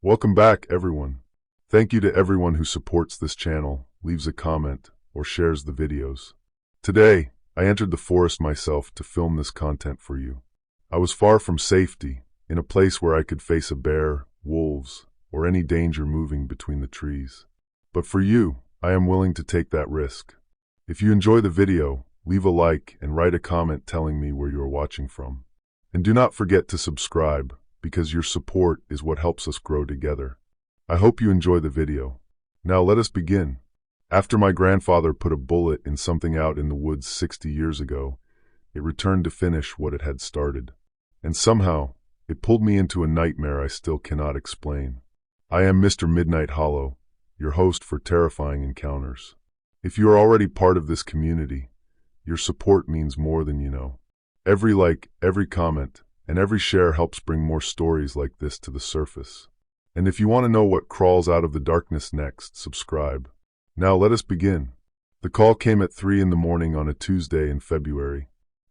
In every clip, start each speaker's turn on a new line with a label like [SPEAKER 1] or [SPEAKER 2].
[SPEAKER 1] Welcome back, everyone. Thank you to everyone who supports this channel, leaves a comment, or shares the videos. Today, I entered the forest myself to film this content for you. I was far from safety, in a place where I could face a bear, wolves, or any danger moving between the trees. But for you, I am willing to take that risk. If you enjoy the video, leave a like and write a comment telling me where you are watching from. And do not forget to subscribe, because your support is what helps us grow together. I hope you enjoy the video. Now let us begin. After my grandfather put a bullet in something out in the woods 60 years ago, it returned to finish what it had started. And somehow, it pulled me into a nightmare I still cannot explain. I am Mr. Midnight Hollow, your host for terrifying encounters. If you are already part of this community, your support means more than you know. Every like, every comment, and every share helps bring more stories like this to the surface. And if you want to know what crawls out of the darkness next, subscribe. Now let us begin. The call came at 3 in the morning on a Tuesday in February.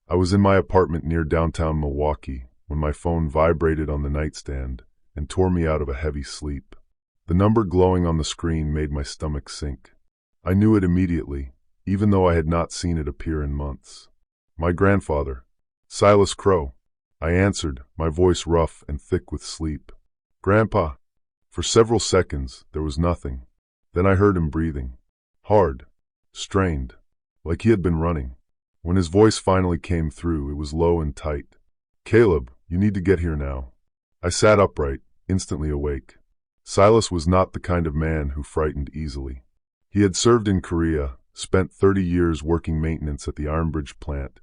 [SPEAKER 1] I was in my apartment near downtown Milwaukee when my phone vibrated on the nightstand and tore me out of a heavy sleep. The number glowing on the screen made my stomach sink. I knew it immediately, even though I had not seen it appear in months. My grandfather, Silas Crow. I answered, my voice rough and thick with sleep. Grandpa. For several seconds, there was nothing. Then I heard him breathing. Hard. Strained. Like he had been running. When his voice finally came through, it was low and tight. Caleb, you need to get here now. I sat upright, instantly awake. Silas was not the kind of man who frightened easily. He had served in Korea, spent 30 years working maintenance at the Iron Bridge plant,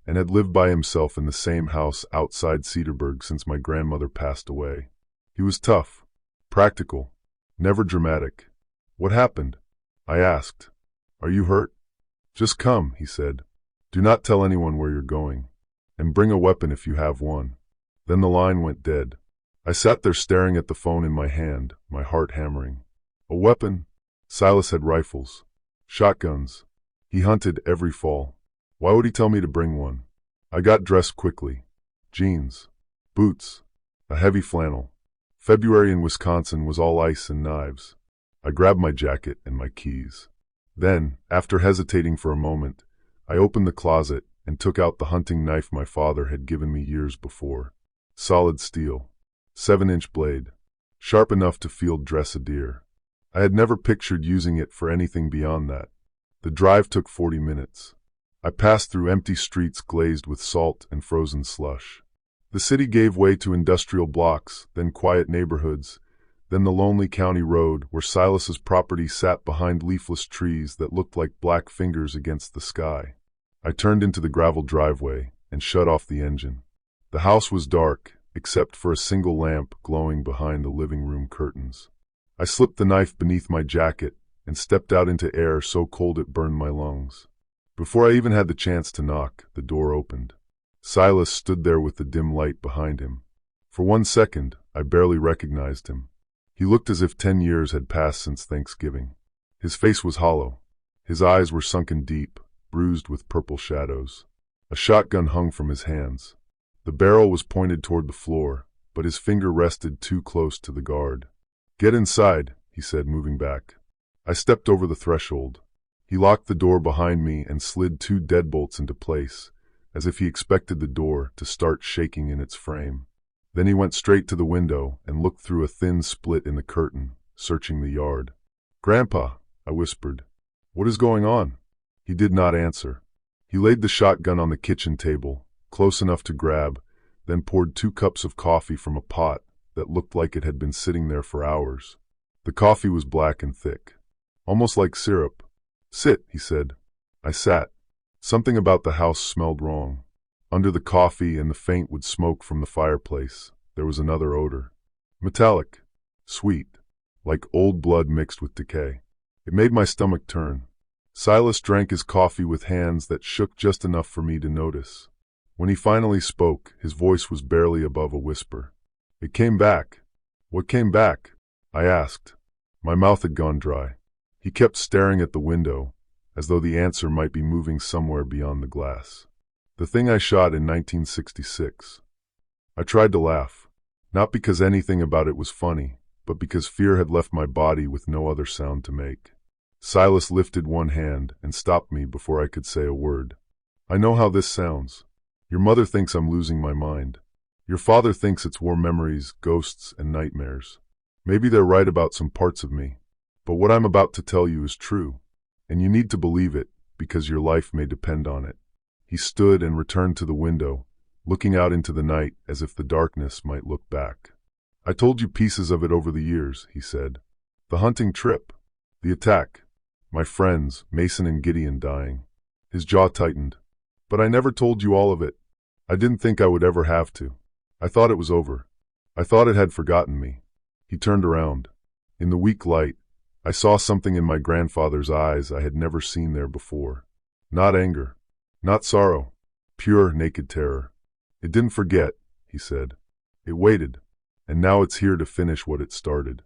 [SPEAKER 1] and had lived by himself in the same house outside Cedarburg since my grandmother passed away. He was tough, practical, never dramatic. What happened? I asked. Are you hurt? Just come, he said. Do not tell anyone where you're going, and bring a weapon if you have one. Then the line went dead. I sat there staring at the phone in my hand, my heart hammering. A weapon? Silas had rifles, shotguns. He hunted every fall. Why would he tell me to bring one? I got dressed quickly. Jeans, boots, a heavy flannel. February in Wisconsin was all ice and knives. I grabbed my jacket and my keys. Then, after hesitating for a moment, I opened the closet and took out the hunting knife my father had given me years before. Solid steel, 7-inch blade, sharp enough to field dress a deer. I had never pictured using it for anything beyond that. The drive took 40 minutes. I passed through empty streets glazed with salt and frozen slush. The city gave way to industrial blocks, then quiet neighborhoods, then the lonely county road where Silas's property sat behind leafless trees that looked like black fingers against the sky. I turned into the gravel driveway and shut off the engine. The house was dark, except for a single lamp glowing behind the living room curtains. I slipped the knife beneath my jacket and stepped out into air so cold it burned my lungs. Before I even had the chance to knock, the door opened. Silas stood there with the dim light behind him. For 1 second, I barely recognized him. He looked as if 10 years had passed since Thanksgiving. His face was hollow. His eyes were sunken deep, bruised with purple shadows. A shotgun hung from his hands. The barrel was pointed toward the floor, but his finger rested too close to the guard. Get inside, he said, moving back. I stepped over the threshold. He locked the door behind me and slid 2 deadbolts into place, as if he expected the door to start shaking in its frame. Then he went straight to the window and looked through a thin split in the curtain, searching the yard. Grandpa, I whispered. What is going on? He did not answer. He laid the shotgun on the kitchen table, close enough to grab, then poured 2 cups of coffee from a pot that looked like it had been sitting there for hours. The coffee was black and thick, almost like syrup. Sit, he said. I sat. Something about the house smelled wrong. Under the coffee and the faint wood smoke from the fireplace, there was another odor. Metallic. Sweet. Like old blood mixed with decay. It made my stomach turn. Silas drank his coffee with hands that shook just enough for me to notice. When he finally spoke, his voice was barely above a whisper. It came back. What came back? I asked. My mouth had gone dry. He kept staring at the window, as though the answer might be moving somewhere beyond the glass. The thing I shot in 1966. I tried to laugh, not because anything about it was funny, but because fear had left my body with no other sound to make. Silas lifted one hand and stopped me before I could say a word. I know how this sounds. Your mother thinks I'm losing my mind. Your father thinks it's war memories, ghosts, and nightmares. Maybe they're right about some parts of me. But what I'm about to tell you is true, and you need to believe it because your life may depend on it. He stood and returned to the window, looking out into the night as if the darkness might look back. I told you pieces of it over the years, he said. The hunting trip, the attack, my friends, Mason and Gideon, dying. His jaw tightened. But I never told you all of it. I didn't think I would ever have to. I thought it was over. I thought it had forgotten me. He turned around. In the weak light, I saw something in my grandfather's eyes I had never seen there before. Not anger. Not sorrow. Pure, naked terror. It didn't forget, he said. It waited. And now it's here to finish what it started.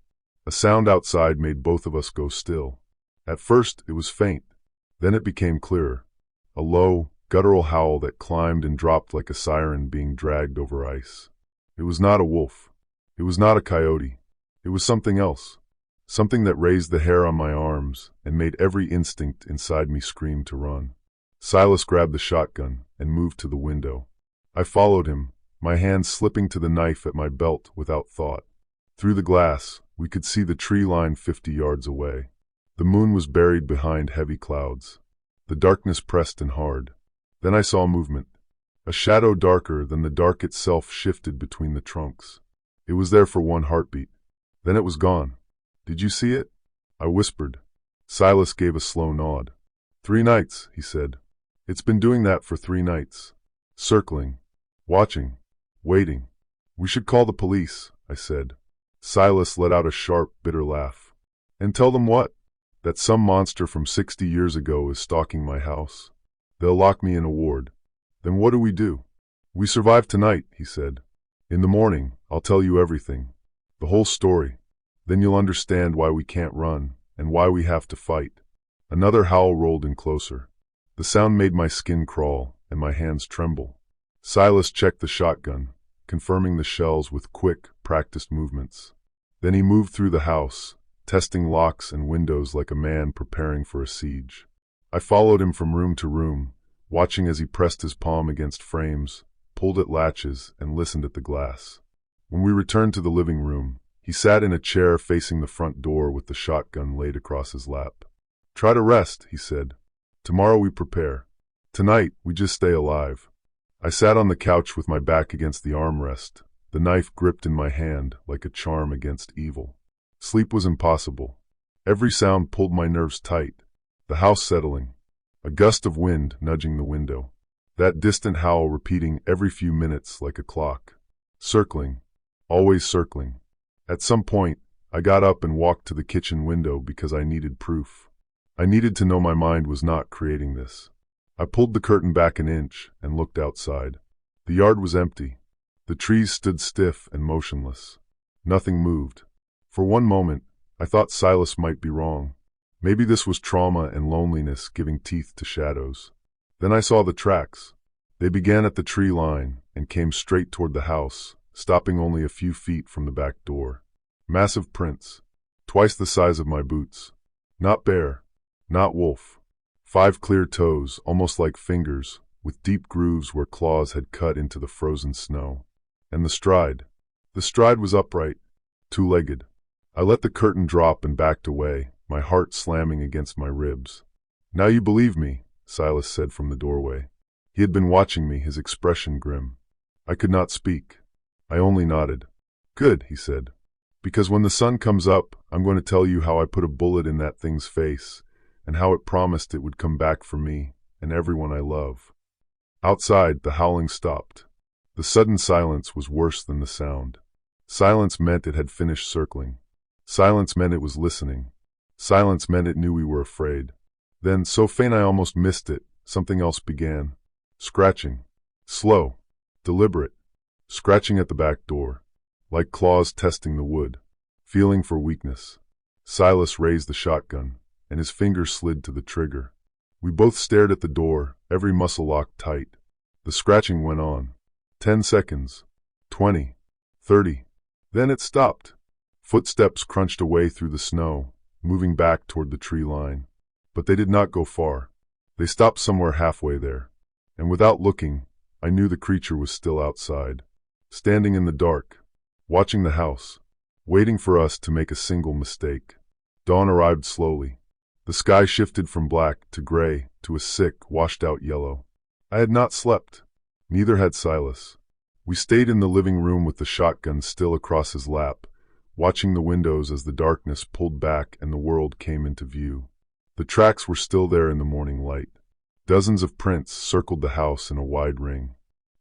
[SPEAKER 1] A sound outside made both of us go still. At first, it was faint. Then it became clearer. A low, guttural howl that climbed and dropped like a siren being dragged over ice. It was not a wolf. It was not a coyote. It was something else. Something that raised the hair on my arms and made every instinct inside me scream to run. Silas grabbed the shotgun and moved to the window. I followed him, my hands slipping to the knife at my belt without thought. Through the glass, we could see the tree line 50 yards away. The moon was buried behind heavy clouds. The darkness pressed in hard. Then I saw movement. A shadow darker than the dark itself shifted between the trunks. It was there for one heartbeat. Then it was gone. Did you see it? I whispered. Silas gave a slow nod. 3 nights, he said. It's been doing that for 3 nights. Circling. Watching. Waiting. We should call the police, I said. Silas let out a sharp, bitter laugh. And tell them what? That some monster from 60 years ago is stalking my house. They'll lock me in a ward. Then what do we do? We survive tonight, he said. In the morning, I'll tell you everything. The whole story. Then you'll understand why we can't run, and why we have to fight. Another howl rolled in closer. The sound made my skin crawl, and my hands tremble. Silas checked the shotgun, confirming the shells with quick, practiced movements. Then he moved through the house, testing locks and windows like a man preparing for a siege. I followed him from room to room, watching as he pressed his palm against frames, pulled at latches, and listened at the glass. When we returned to the living room, he sat in a chair facing the front door with the shotgun laid across his lap. Try to rest, he said. Tomorrow we prepare. Tonight, we just stay alive. I sat on the couch with my back against the armrest, the knife gripped in my hand like a charm against evil. Sleep was impossible. Every sound pulled my nerves tight. The house settling. A gust of wind nudging the window. That distant howl repeating every few minutes like a clock. Circling. Always circling. At some point, I got up and walked to the kitchen window because I needed proof. I needed to know my mind was not creating this. I pulled the curtain back an inch and looked outside. The yard was empty. The trees stood stiff and motionless. Nothing moved. For one moment, I thought Silas might be wrong. Maybe this was trauma and loneliness giving teeth to shadows. Then I saw the tracks. They began at the tree line and came straight toward the house, stopping only a few feet from the back door. Massive prints. Twice the size of my boots. Not bear. Not wolf. 5 clear toes, almost like fingers, with deep grooves where claws had cut into the frozen snow. And the stride. The stride was upright, 2-legged. I let the curtain drop and backed away, my heart slamming against my ribs. Now you believe me, Silas said from the doorway. He had been watching me, his expression grim. I could not speak. I only nodded. Good, he said. Because when the sun comes up, I'm going to tell you how I put a bullet in that thing's face, and how it promised it would come back for me and everyone I love. Outside, the howling stopped. The sudden silence was worse than the sound. Silence meant it had finished circling. Silence meant it was listening. Silence meant it knew we were afraid. Then, so faint I almost missed it, something else began. Scratching. Slow. Deliberate. Scratching at the back door. Like claws testing the wood. Feeling for weakness. Silas raised the shotgun, and his fingers slid to the trigger. We both stared at the door, every muscle locked tight. The scratching went on. 10 seconds. 20. 30. Then it stopped. Footsteps crunched away through the snow, moving back toward the tree line. But they did not go far. They stopped somewhere halfway there. And without looking, I knew the creature was still outside, standing in the dark, watching the house, waiting for us to make a single mistake. Dawn arrived slowly. The sky shifted from black to gray to a sick, washed-out yellow. I had not slept. Neither had Silas. We stayed in the living room with the shotgun still across his lap, watching the windows as the darkness pulled back and the world came into view. The tracks were still there in the morning light. Dozens of prints circled the house in a wide ring.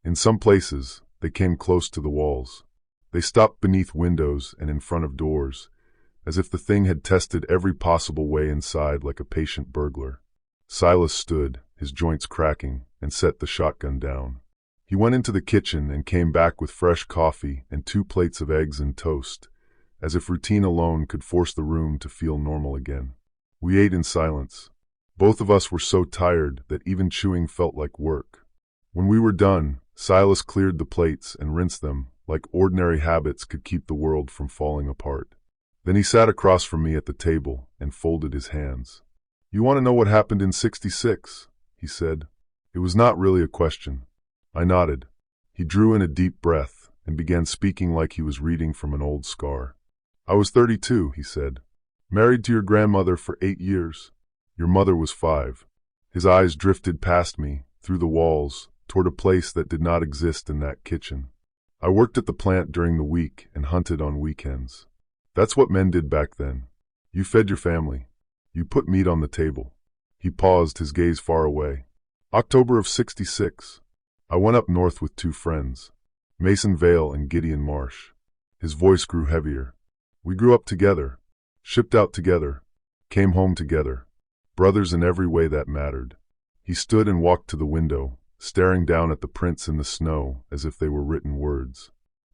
[SPEAKER 1] In some places, they came close to the walls. They stopped beneath windows and in front of doors, as if the thing had tested every possible way inside like a patient burglar. Silas stood, his joints cracking, and set the shotgun down. He went into the kitchen and came back with fresh coffee and 2 plates of eggs and toast, as if routine alone could force the room to feel normal again. We ate in silence. Both of us were so tired that even chewing felt like work. When we were done, Silas cleared the plates and rinsed them, like ordinary habits could keep the world from falling apart. Then he sat across from me at the table and folded his hands. "You want to know what happened in '66?" he said. It was not really a question. I nodded. He drew in a deep breath and began speaking like he was reading from an old scar. "I was 32, he said. "Married to your grandmother for 8 years. Your mother was 5. His eyes drifted past me, through the walls, toward a place that did not exist in that kitchen. "I worked at the plant during the week and hunted on weekends. That's what men did back then. You fed your family. You put meat on the table." He paused, his gaze far away. "October of '66. I went up north with 2 friends, Mason Vale and Gideon Marsh." His voice grew heavier. "We grew up together, shipped out together, came home together, brothers in every way that mattered." He stood and walked to the window, staring down at the prints in the snow as if they were written words.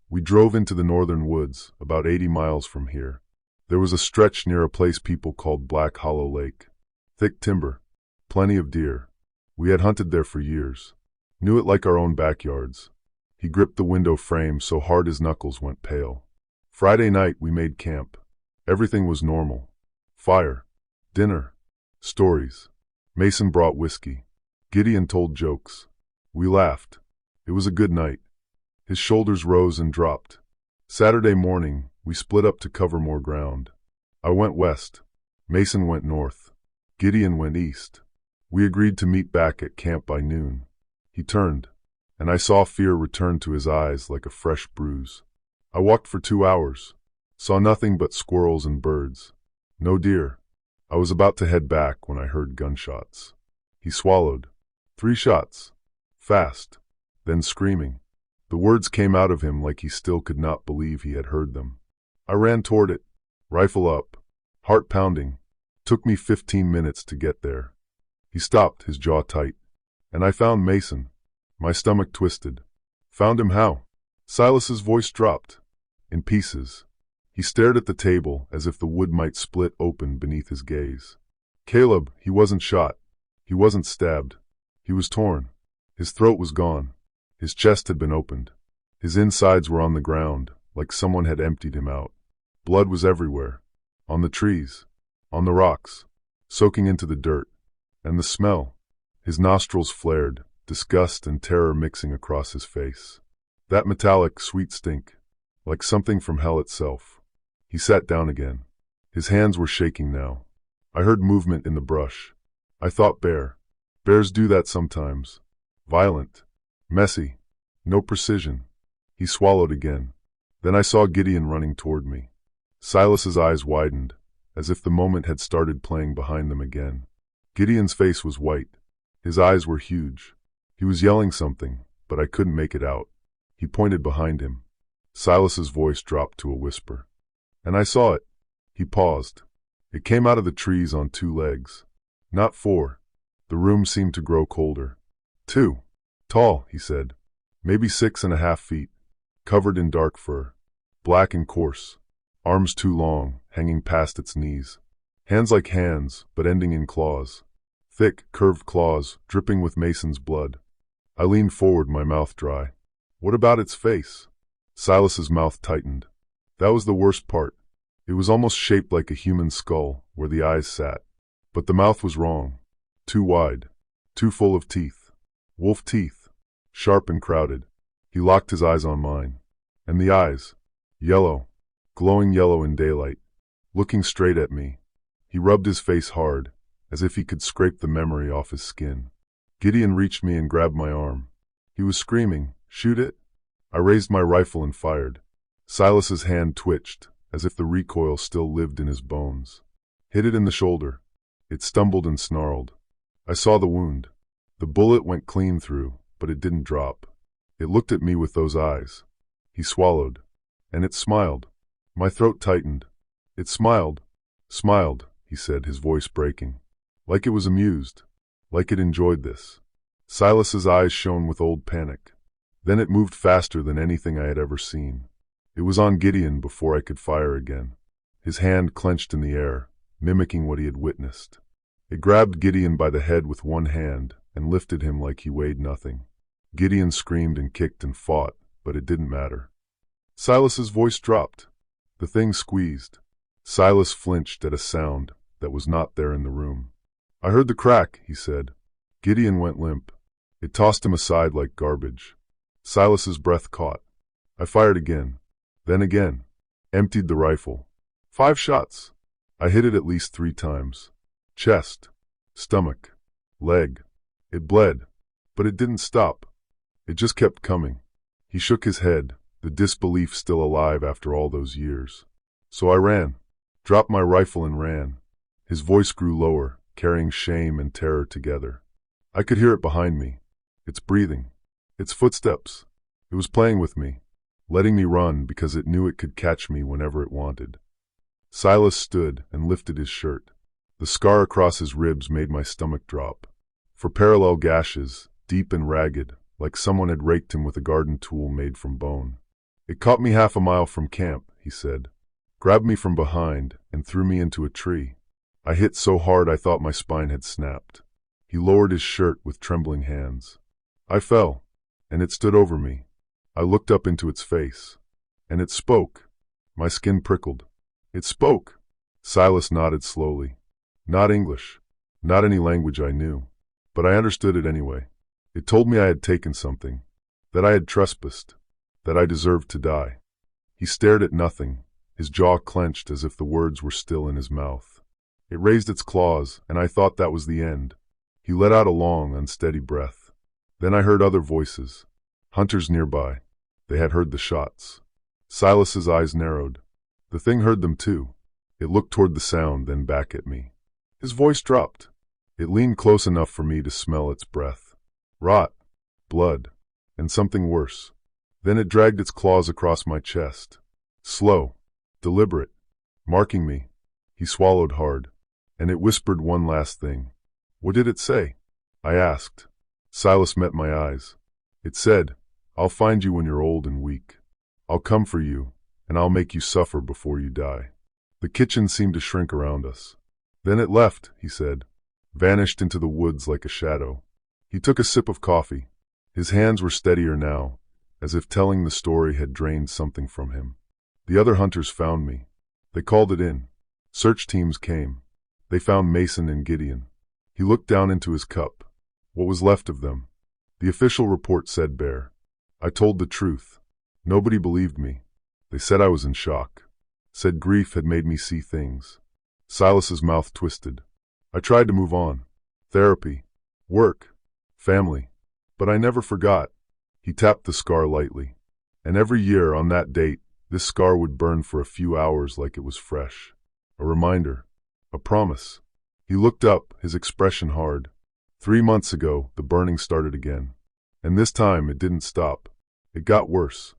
[SPEAKER 1] "We drove into the northern woods, about 80 miles from here. There was a stretch near a place people called Black Hollow Lake. Thick timber, plenty of deer. We had hunted there for years. Knew it like our own backyards." He gripped the window frame so hard his knuckles went pale. "Friday night we made camp. Everything was normal. Fire, dinner, stories. Mason brought whiskey. Gideon told jokes. We laughed. It was a good night." His shoulders rose and dropped. "Saturday morning, we split up to cover more ground. I went west. Mason went north. Gideon went east. We agreed to meet back at camp by noon." He turned, and I saw fear return to his eyes like a fresh bruise. "I walked for 2 hours. Saw nothing but squirrels and birds. No deer. I was about to head back when I heard gunshots." He swallowed. 3 shots. Fast. Then screaming. The words came out of him like he still could not believe he had heard them. I ran toward it, rifle up, heart pounding. Took me 15 minutes to get there. He stopped, his jaw tight. "And I found Mason." My stomach twisted. "Found him how?" Silas's voice dropped. "In pieces." He stared at the table as if the wood might split open beneath his gaze. "Caleb, he wasn't shot. He wasn't stabbed. He was torn. His throat was gone. His chest had been opened. His insides were on the ground, like someone had emptied him out. Blood was everywhere. On the trees. On the rocks. Soaking into the dirt. And the smell." His nostrils flared, disgust and terror mixing across his face. That metallic, sweet stink, like something from hell itself. He sat down again. His hands were shaking now. I heard movement in the brush. I thought bear. Bears do that sometimes. Violent. Messy. No precision. He swallowed again. Then I saw Gideon running toward me. Silas's eyes widened, as if the moment had started playing behind them again. Gideon's face was white. His eyes were huge. He was yelling something, but I couldn't make it out. He pointed behind him. Silas's voice dropped to a whisper. "And I saw it." He paused. It came out of the trees on 2 legs. Not 4. The room seemed to grow colder. 2. Tall, he said. Maybe 6.5 feet. Covered in dark fur. Black and coarse. Arms too long, hanging past its knees. Hands like hands, but ending in claws. Thick, curved claws, dripping with Mason's blood. I leaned forward, my mouth dry. "What about its face?" Silas's mouth tightened. "That was the worst part. It was almost shaped like a human skull where the eyes sat. But the mouth was wrong. Too wide. Too full of teeth. Wolf teeth. Sharp and crowded. He locked his eyes on mine. And the eyes. Yellow. Glowing yellow in daylight. Looking straight at me. He rubbed his face hard, as if he could scrape the memory off his skin. Gideon reached me and grabbed my arm. He was screaming, "Shoot it!" I raised my rifle and fired. Silas's hand twitched, as if the recoil still lived in his bones. Hit it in the shoulder. It stumbled and snarled. I saw the wound. The bullet went clean through, but it didn't drop. It looked at me with those eyes. He swallowed. And it smiled. My throat tightened. It smiled. Smiled, he said, his voice breaking. Like it was amused. Like it enjoyed this. Silas's eyes shone with old panic. Then it moved faster than anything I had ever seen. It was on Gideon before I could fire again. His hand clenched in the air, mimicking what he had witnessed. It grabbed Gideon by the head with one hand and lifted him like he weighed nothing. Gideon screamed and kicked and fought, but it didn't matter. Silas's voice dropped. The thing squeezed. Silas flinched at a sound that was not there in the room. I heard the crack, he said. Gideon went limp. It tossed him aside like garbage. Silas's breath caught. I fired again. Then again. Emptied the rifle. 5 shots. I hit it at least 3 times. Chest. Stomach. Leg. It bled. But it didn't stop. It just kept coming. He shook his head, the disbelief still alive after all those years. So I ran. Dropped my rifle and ran. His voice grew lower, carrying shame and terror together. I could hear it behind me. Its breathing. Its footsteps. It was playing with me, letting me run because it knew it could catch me whenever it wanted. Silas stood and lifted his shirt. The scar across his ribs made my stomach drop. For parallel gashes, deep and ragged, like someone had raked him with a garden tool made from bone. It caught me half a mile from camp, he said. Grabbed me from behind and threw me into a tree. I hit so hard I thought my spine had snapped. He lowered his shirt with trembling hands. I fell, and it stood over me. I looked up into its face, and it spoke. My skin prickled. It spoke. Silas nodded slowly. Not English, not any language I knew, but I understood it anyway. It told me I had taken something, that I had trespassed, that I deserved to die. He stared at nothing, his jaw clenched as if the words were still in his mouth. It raised its claws, and I thought that was the end. He let out a long, unsteady breath. Then I heard other voices. Hunters nearby. They had heard the shots. Silas's eyes narrowed. The thing heard them too. It looked toward the sound, then back at me. His voice dropped. It leaned close enough for me to smell its breath. Rot, blood, and something worse. Then it dragged its claws across my chest. Slow, deliberate, marking me. He swallowed hard, and it whispered one last thing. What did it say? I asked. Silas met my eyes. It said, I'll find you when you're old and weak. I'll come for you, and I'll make you suffer before you die. The kitchen seemed to shrink around us. Then it left, he said, vanished into the woods like a shadow. He took a sip of coffee. His hands were steadier now, as if telling the story had drained something from him. The other hunters found me. They called it in. Search teams came. They found Mason and Gideon. He looked down into his cup. What was left of them? The official report said bear. I told the truth. Nobody believed me. They said I was in shock. Said grief had made me see things. Silas's mouth twisted. I tried to move on. Therapy. Work. Family. But I never forgot. He tapped the scar lightly. And every year on that date, this scar would burn for a few hours like it was fresh. A reminder. A promise. He looked up, his expression hard. 3 months ago, the burning started again. And this time, it didn't stop. It got worse.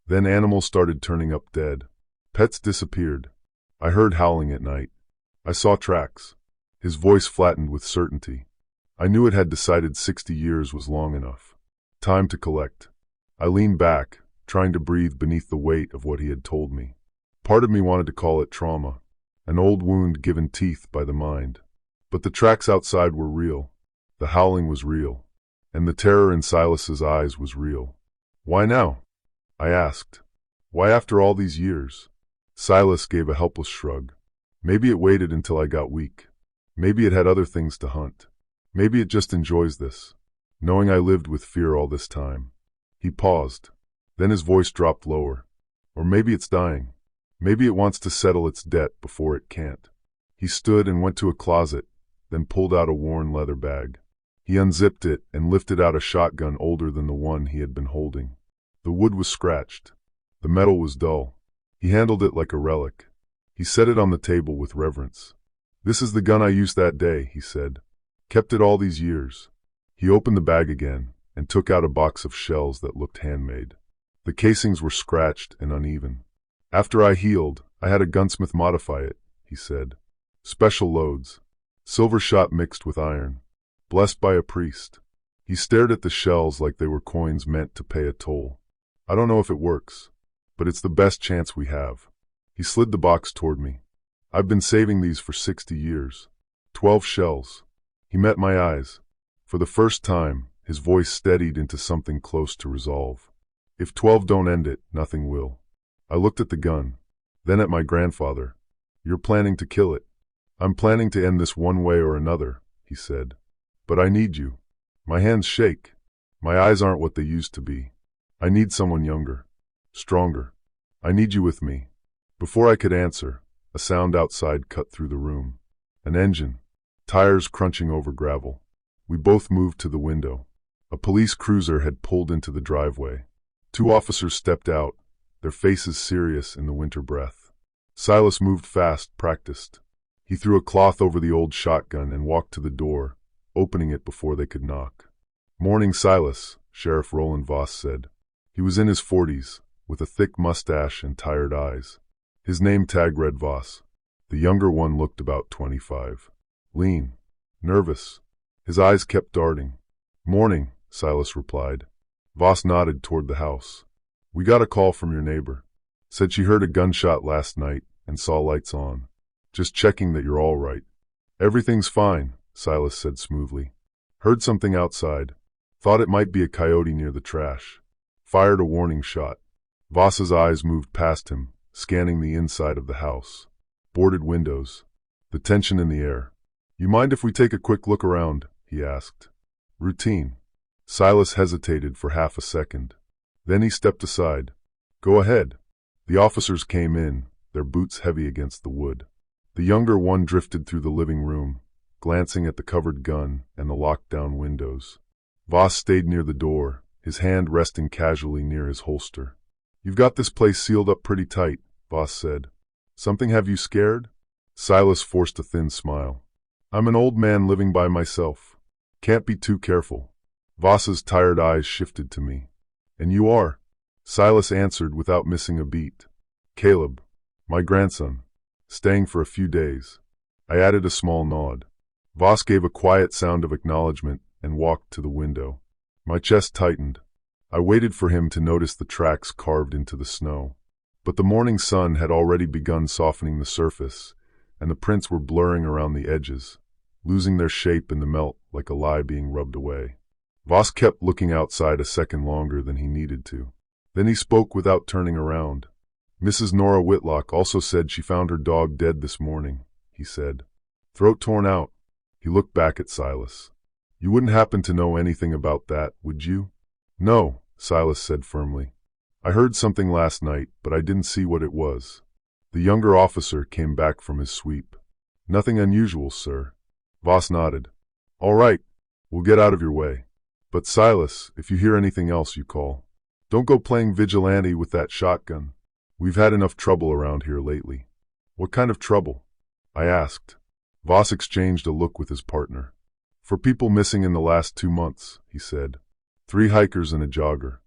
[SPEAKER 1] Then animals started turning up dead. Pets disappeared. I heard howling at night. I saw tracks. His voice flattened with certainty. I knew it had decided 60 years was long enough. Time to collect. I leaned back, trying to breathe beneath the weight of what he had told me. Part of me wanted to call it trauma, an old wound given teeth by the mind. But the tracks outside were real. The howling was real. And the terror in Silas's eyes was real. Why now? I asked. Why after all these years? Silas gave a helpless shrug. Maybe it waited until I got weak. Maybe it had other things to hunt. Maybe it just enjoys this, knowing I lived with fear all this time. He paused. Then his voice dropped lower. Or maybe it's dying. Maybe it wants to settle its debt before it can't. He stood and went to a closet, then pulled out a worn leather bag. He unzipped it and lifted out a shotgun older than the one he had been holding. The wood was scratched. The metal was dull. He handled it like a relic. He set it on the table with reverence. "This is the gun I used that day," he said. "Kept it all these years." He opened the bag again and took out a box of shells that looked handmade. The casings were scratched and uneven. "After I healed, I had a gunsmith modify it," he said. "Special loads. Silver shot mixed with iron. Blessed by a priest." He stared at the shells like they were coins meant to pay a toll. "I don't know if it works, but it's the best chance we have." He slid the box toward me. "I've been saving these for 60 years. 12 shells." He met my eyes. For the first time, his voice steadied into something close to resolve. "If 12 don't end it, nothing will." I looked at the gun, then at my grandfather. "You're planning to kill it." "I'm planning to end this one way or another," he said. "But I need you." My hands shake. My eyes aren't what they used to be. I need someone younger, stronger. I need you with me. Before I could answer, a sound outside cut through the room. An engine, tires crunching over gravel. We both moved to the window. A police cruiser had pulled into the driveway. 2 officers stepped out, their faces serious in the winter breath. Silas moved fast, practiced. He threw a cloth over the old shotgun and walked to the door, opening it before they could knock. "Morning, Silas," Sheriff Roland Voss said. He was in his 40s, with a thick mustache and tired eyes. His name tag read Voss. The younger one looked about 25. Lean. Nervous. His eyes kept darting. "Morning," Silas replied. Voss nodded toward the house. "We got a call from your neighbor. Said she heard a gunshot last night and saw lights on. Just checking that you're all right." "Everything's fine," Silas said smoothly. "Heard something outside. Thought it might be a coyote near the trash. Fired a warning shot." Voss's eyes moved past him, scanning the inside of the house. Boarded windows. The tension in the air. "You mind if we take a quick look around?" he asked. "Routine." Silas hesitated for half a second. Then he stepped aside. "Go ahead." The officers came in, their boots heavy against the wood. The younger one drifted through the living room, glancing at the covered gun and the locked-down windows. Voss stayed near the door, his hand resting casually near his holster. "You've got this place sealed up pretty tight," Voss said. "Something have you scared?" Silas forced a thin smile. "I'm an old man living by myself. Can't be too careful." Voss's tired eyes shifted to me. "And you are?" Silas answered without missing a beat. "Caleb. My grandson. Staying for a few days." I added a small nod. Voss gave a quiet sound of acknowledgement and walked to the window. My chest tightened. I waited for him to notice the tracks carved into the snow. But the morning sun had already begun softening the surface, and the prints were blurring around the edges, losing their shape in the melt like a lie being rubbed away. Voss kept looking outside a second longer than he needed to. Then he spoke without turning around. "Mrs. Nora Whitlock also said she found her dog dead this morning," he said. "Throat torn out." He looked back at Silas. "You wouldn't happen to know anything about that, would you?" "No," Silas said firmly. "I heard something last night, but I didn't see what it was." The younger officer came back from his sweep. "Nothing unusual, sir." Voss nodded. "All right, we'll get out of your way. But Silas, if you hear anything else, you call. Don't go playing vigilante with that shotgun. We've had enough trouble around here lately." "What kind of trouble?" I asked. Voss exchanged a look with his partner. "For people missing in the last 2 months," he said. 3 hikers and a jogger.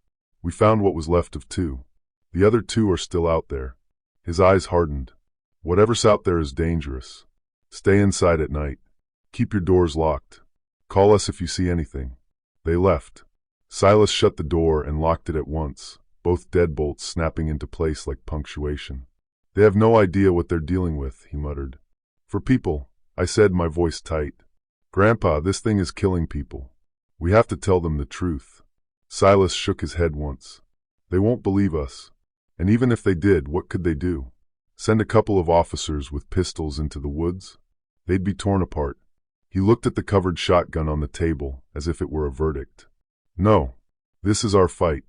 [SPEAKER 1] We found what was left of 2. The other 2 are still out there." His eyes hardened. "Whatever's out there is dangerous. Stay inside at night. Keep your doors locked. Call us if you see anything." They left. Silas shut the door and locked it at once, both deadbolts snapping into place like punctuation. "They have no idea what they're dealing with," he muttered. "For people," I said, my voice tight. "Grandpa, this thing is killing people. We have to tell them the truth." Silas shook his head once. "They won't believe us. And even if they did, what could they do?" Send a couple of officers with pistols into the woods? They'd be torn apart. He looked at the covered shotgun on the table as if it were a verdict. No. This is our fight.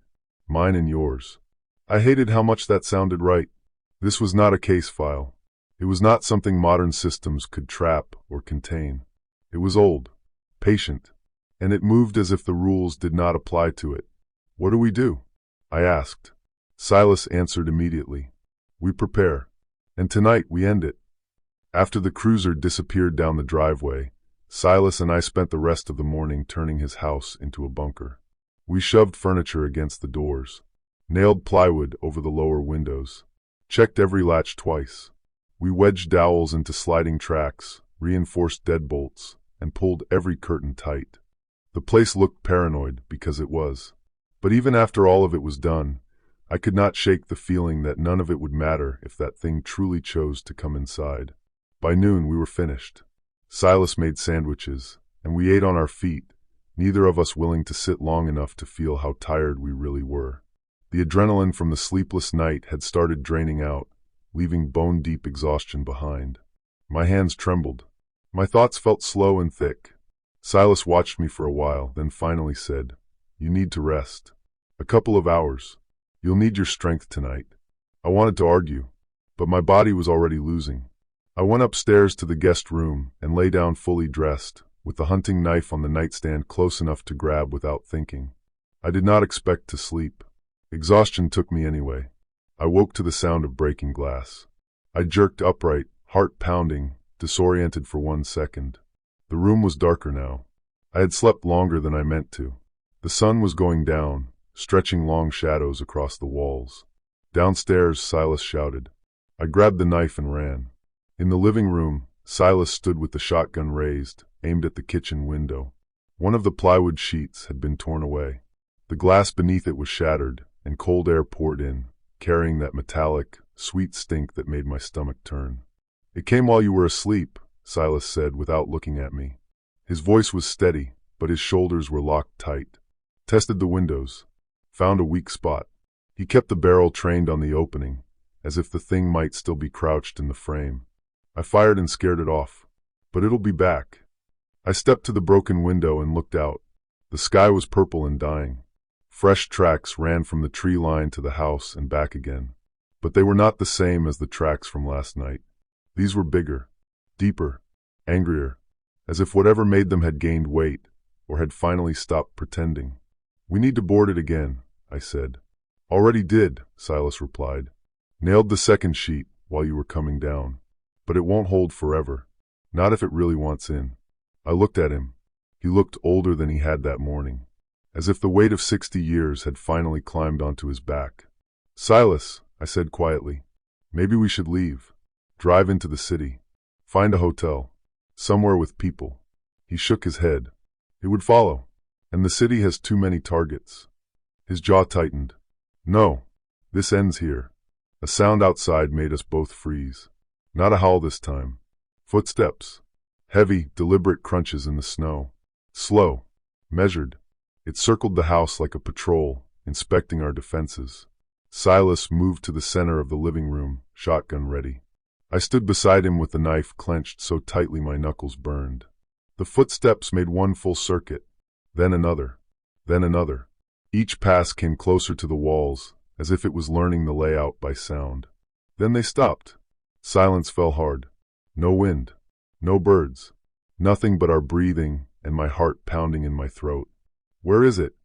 [SPEAKER 1] Mine and yours. I hated how much that sounded right. This was not a case file. It was not something modern systems could trap or contain. It was old, patient, and it moved as if the rules did not apply to it. What do we do? I asked. Silas answered immediately. We prepare. And tonight we end it. After the cruiser disappeared down the driveway, Silas and I spent the rest of the morning turning his house into a bunker. We shoved furniture against the doors, nailed plywood over the lower windows, checked every latch twice. We wedged dowels into sliding tracks, reinforced deadbolts, and pulled every curtain tight. The place looked paranoid because it was. But even after all of it was done, I could not shake the feeling that none of it would matter if that thing truly chose to come inside. By noon we were finished. Silas made sandwiches, and we ate on our feet, neither of us willing to sit long enough to feel how tired we really were. The adrenaline from the sleepless night had started draining out, leaving bone-deep exhaustion behind. My hands trembled. My thoughts felt slow and thick. Silas watched me for a while, then finally said, "You need to rest. A couple of hours. You'll need your strength tonight." I wanted to argue, but my body was already losing. I went upstairs to the guest room and lay down fully dressed, with the hunting knife on the nightstand close enough to grab without thinking. I did not expect to sleep. Exhaustion took me anyway. I woke to the sound of breaking glass. I jerked upright, heart pounding, disoriented for 1 second. The room was darker now. I had slept longer than I meant to. The sun was going down, stretching long shadows across the walls. Downstairs, Silas shouted. I grabbed the knife and ran. In the living room, Silas stood with the shotgun raised, aimed at the kitchen window. One of the plywood sheets had been torn away. The glass beneath it was shattered, and cold air poured in, carrying that metallic, sweet stink that made my stomach turn. "It came while you were asleep," Silas said without looking at me. His voice was steady, but his shoulders were locked tight. Tested the windows. Found a weak spot. He kept the barrel trained on the opening, as if the thing might still be crouched in the frame. I fired and scared it off. But it'll be back. I stepped to the broken window and looked out. The sky was purple and dying. Fresh tracks ran from the tree line to the house and back again. But they were not the same as the tracks from last night. These were bigger, deeper, angrier, as if whatever made them had gained weight, or had finally stopped pretending. "We need to board it again," I said. "Already did," Silas replied. "Nailed the second sheet while you were coming down. But it won't hold forever. Not if it really wants in." I looked at him. He looked older than he had that morning, as if the weight of 60 years had finally climbed onto his back. "Silas," I said quietly, "maybe we should leave. Drive into the city. Find a hotel. Somewhere with people." He shook his head. "It would follow. And the city has too many targets." His jaw tightened. "No. This ends here." A sound outside made us both freeze. Not a howl this time. Footsteps. Heavy, deliberate crunches in the snow. Slow. Measured. It circled the house like a patrol, inspecting our defenses. Silas moved to the center of the living room, shotgun ready. I stood beside him with the knife clenched so tightly my knuckles burned. The footsteps made one full circuit, then another, then another. Each pass came closer to the walls, as if it was learning the layout by sound. Then they stopped. Silence fell hard. No wind. No birds. Nothing but our breathing and my heart pounding in my throat. "Where is it?"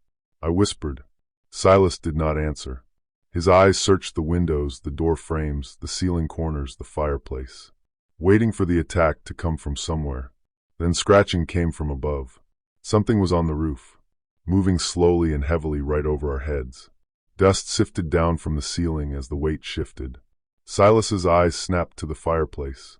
[SPEAKER 1] I whispered. Silas did not answer. His eyes searched the windows, the door frames, the ceiling corners, the fireplace, waiting for the attack to come from somewhere. Then scratching came from above. Something was on the roof, moving slowly and heavily right over our heads. Dust sifted down from the ceiling as the weight shifted. Silas's eyes snapped to the fireplace.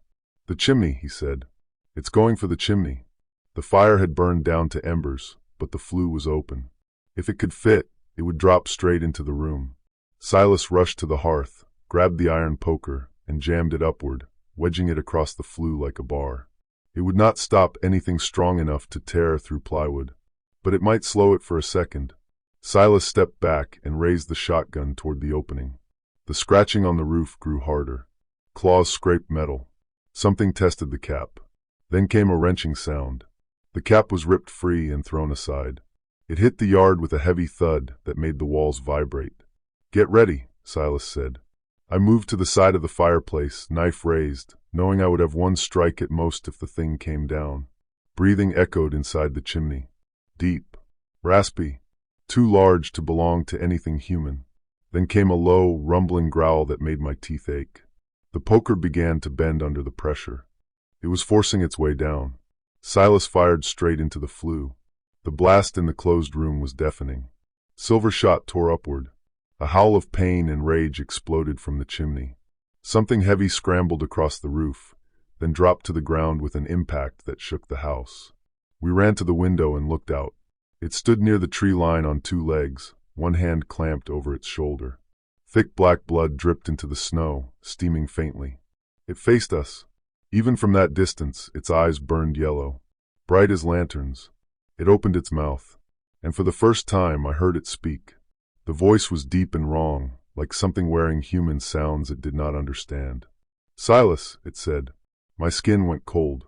[SPEAKER 1] "The chimney," he said. "It's going for the chimney." The fire had burned down to embers, but the flue was open. If it could fit, it would drop straight into the room. Silas rushed to the hearth, grabbed the iron poker, and jammed it upward, wedging it across the flue like a bar. It would not stop anything strong enough to tear through plywood, but it might slow it for a second. Silas stepped back and raised the shotgun toward the opening. The scratching on the roof grew harder. Claws scraped metal. Something tested the cap. Then came a wrenching sound. The cap was ripped free and thrown aside. It hit the yard with a heavy thud that made the walls vibrate. "Get ready," Silas said. I moved to the side of the fireplace, knife raised, knowing I would have one strike at most if the thing came down. Breathing echoed inside the chimney. Deep, raspy, too large to belong to anything human. Then came a low, rumbling growl that made my teeth ache. The poker began to bend under the pressure. It was forcing its way down. Silas fired straight into the flue. The blast in the closed room was deafening. Silver shot tore upward. A howl of pain and rage exploded from the chimney. Something heavy scrambled across the roof, then dropped to the ground with an impact that shook the house. We ran to the window and looked out. It stood near the tree line on two legs, one hand clamped over its shoulder. Thick black blood dripped into the snow, steaming faintly. It faced us. Even from that distance, its eyes burned yellow, bright as lanterns. It opened its mouth, and for the first time I heard it speak. The voice was deep and wrong, like something wearing human sounds it did not understand. "Silas," it said. My skin went cold.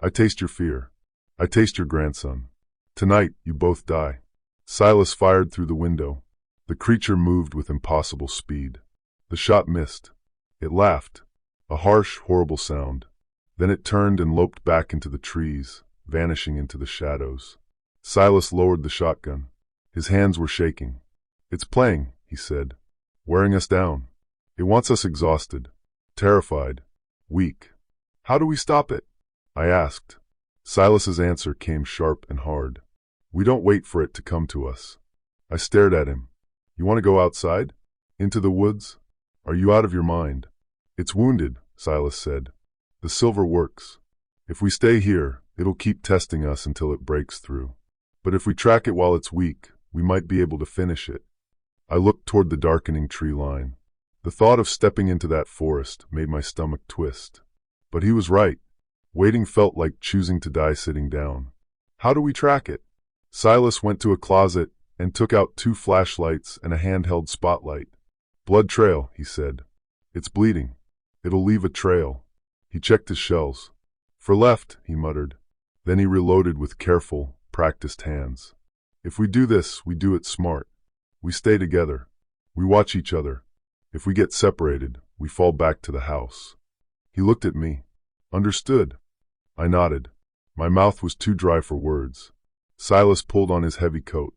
[SPEAKER 1] "I taste your fear. I taste your grandson. Tonight, you both die." Silas fired through the window. The creature moved with impossible speed. The shot missed. It laughed, a harsh, horrible sound. Then it turned and loped back into the trees, vanishing into the shadows. Silas lowered the shotgun. His hands were shaking. "It's playing," he said, "wearing us down. It wants us exhausted, terrified, weak. How do we stop it?" I asked. Silas's answer came sharp and hard. "We don't wait for it to come to us." I stared at him. "You want to go outside? Into the woods? Are you out of your mind?" "It's wounded," Silas said. "The silver works. If we stay here, it'll keep testing us until it breaks through. But if we track it while it's weak, we might be able to finish it." I looked toward the darkening tree line. The thought of stepping into that forest made my stomach twist. But he was right. Waiting felt like choosing to die sitting down. "How do we track it?" Silas went to a closet and took out 2 flashlights and a handheld spotlight. "Blood trail," he said. "It's bleeding. It'll leave a trail." He checked his shells. "For left," he muttered. Then he reloaded with careful, practiced hands. "If we do this, we do it smart. We stay together. We watch each other. If we get separated, we fall back to the house." He looked at me. "Understood." I nodded. My mouth was too dry for words. Silas pulled on his heavy coat.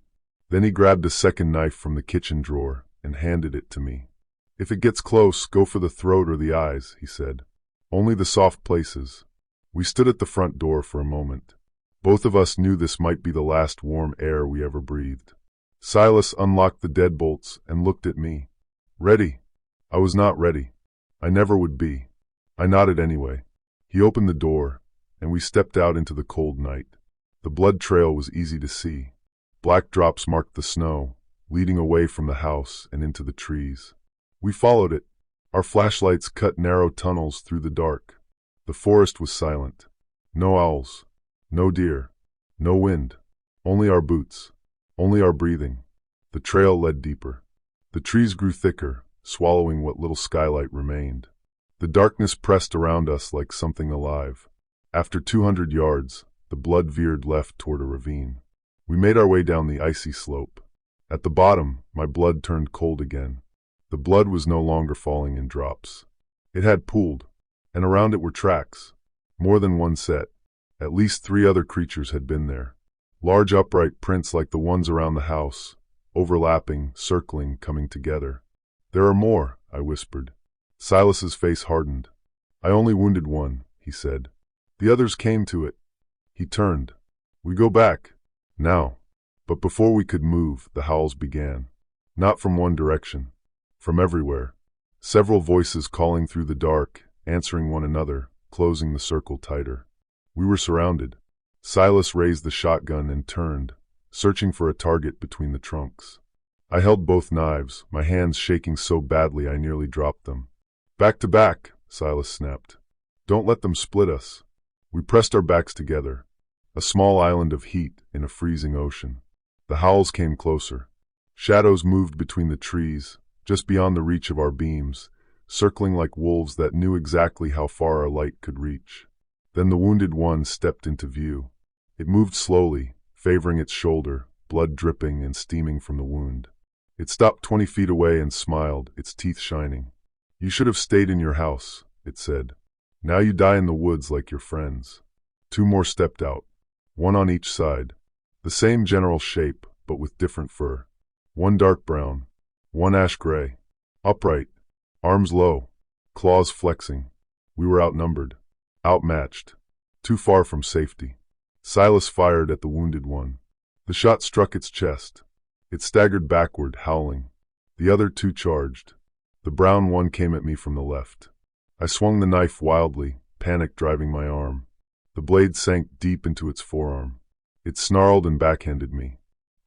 [SPEAKER 1] Then he grabbed a second knife from the kitchen drawer and handed it to me. "If it gets close, go for the throat or the eyes," he said. "Only the soft places." We stood at the front door for a moment. Both of us knew this might be the last warm air we ever breathed. Silas unlocked the deadbolts and looked at me. "Ready?" I was not ready. I never would be. I nodded anyway. He opened the door, and we stepped out into the cold night. The blood trail was easy to see. Black drops marked the snow, leading away from the house and into the trees. We followed it. Our flashlights cut narrow tunnels through the dark. The forest was silent. No owls, no deer, no wind. Only our boots, only our breathing. The trail led deeper. The trees grew thicker, swallowing what little skylight remained. The darkness pressed around us like something alive. After 200 yards, the blood veered left toward a ravine. We made our way down the icy slope. At the bottom, my blood turned cold again. The blood was no longer falling in drops. It had pooled, and around it were tracks. More than one set. At least 3 other creatures had been there. Large upright prints like the ones around the house, overlapping, circling, coming together. "There are more," I whispered. Silas's face hardened. "I only wounded one," he said. "The others came to it." He turned. "We go back. Now." But before we could move, the howls began. Not from one direction. From everywhere. Several voices calling through the dark, answering one another, closing the circle tighter. We were surrounded. Silas raised the shotgun and turned, searching for a target between the trunks. I held both knives, my hands shaking so badly I nearly dropped them. "Back to back," Silas snapped. "Don't let them split us." We pressed our backs together, a small island of heat in a freezing ocean. The howls came closer. Shadows moved between the trees, just beyond the reach of our beams, circling like wolves that knew exactly how far our light could reach. Then the wounded one stepped into view. It moved slowly, favoring its shoulder, blood dripping and steaming from the wound. It stopped 20 feet away and smiled, its teeth shining. "You should have stayed in your house," it said. "Now you die in the woods like your friends." Two more stepped out, one on each side. The same general shape, but with different fur. One dark brown, one ash gray. Upright, arms low, claws flexing. We were outnumbered, outmatched, too far from safety. Silas fired at the wounded one. The shot struck its chest. It staggered backward, howling. The other two charged. The brown one came at me from the left. I swung the knife wildly, panic driving my arm. The blade sank deep into its forearm. It snarled and backhanded me.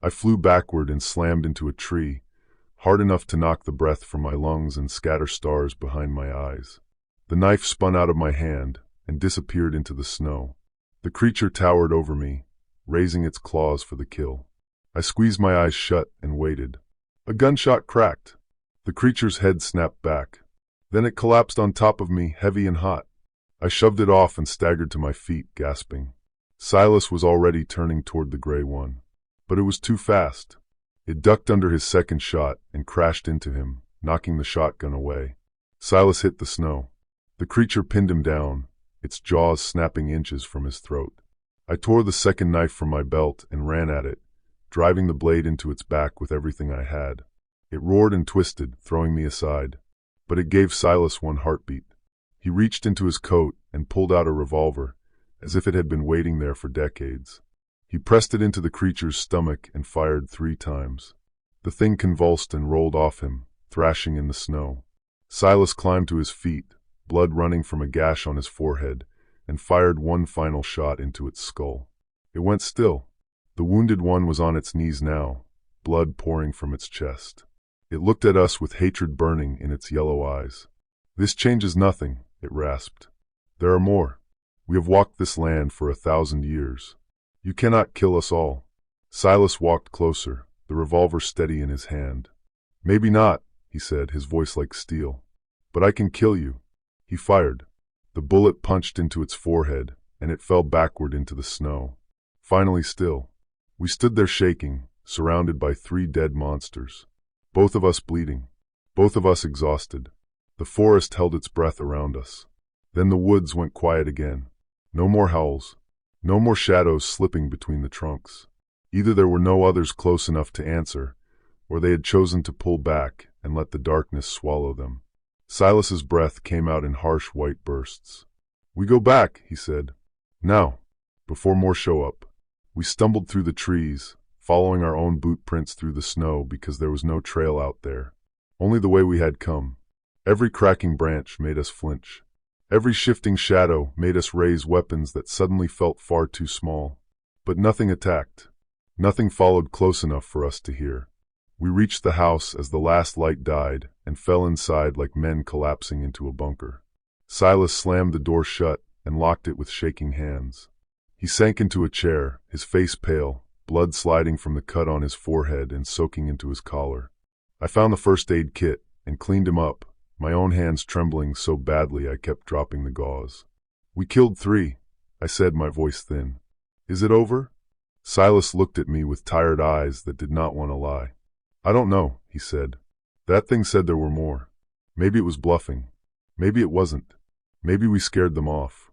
[SPEAKER 1] I flew backward and slammed into a tree, hard enough to knock the breath from my lungs and scatter stars behind my eyes. The knife spun out of my hand and disappeared into the snow. The creature towered over me, raising its claws for the kill. I squeezed my eyes shut and waited. A gunshot cracked. The creature's head snapped back. Then it collapsed on top of me, heavy and hot. I shoved it off and staggered to my feet, gasping. Silas was already turning toward the gray one. But it was too fast. It ducked under his second shot and crashed into him, knocking the shotgun away. Silas hit the snow. The creature pinned him down, its jaws snapping inches from his throat. I tore the second knife from my belt and ran at it, driving the blade into its back with everything I had. It roared and twisted, throwing me aside. But it gave Silas one heartbeat. He reached into his coat and pulled out a revolver, as if it had been waiting there for decades. He pressed it into the creature's stomach and fired 3 times. The thing convulsed and rolled off him, thrashing in the snow. Silas climbed to his feet, blood running from a gash on his forehead, and fired one final shot into its skull. It went still. The wounded one was on its knees now, blood pouring from its chest. It looked at us with hatred burning in its yellow eyes. "This changes nothing," it rasped. "There are more. We have walked this land for 1,000 years. You cannot kill us all." Silas walked closer, the revolver steady in his hand. "Maybe not," he said, his voice like steel. "But I can kill you." He fired. The bullet punched into its forehead, and it fell backward into the snow. Finally still. We stood there shaking, surrounded by 3 dead monsters. Both of us bleeding. Both of us exhausted. The forest held its breath around us. Then the woods went quiet again. No more howls. No more shadows slipping between the trunks. Either there were no others close enough to answer, or they had chosen to pull back and let the darkness swallow them. Silas's breath came out in harsh white bursts. "We go back," he said. "Now, before more show up." We stumbled through the trees, following our own boot prints through the snow because there was no trail out there. Only the way we had come. Every cracking branch made us flinch. Every shifting shadow made us raise weapons that suddenly felt far too small. But nothing attacked. Nothing followed close enough for us to hear. We reached the house as the last light died and fell inside like men collapsing into a bunker. Silas slammed the door shut and locked it with shaking hands. He sank into a chair, his face pale, blood sliding from the cut on his forehead and soaking into his collar. I found the first aid kit and cleaned him up, my own hands trembling so badly I kept dropping the gauze. "We killed 3, I said, my voice thin. "Is it over?" Silas looked at me with tired eyes that did not want to lie. "I don't know," he said. "That thing said there were more. Maybe it was bluffing. Maybe it wasn't. Maybe we scared them off."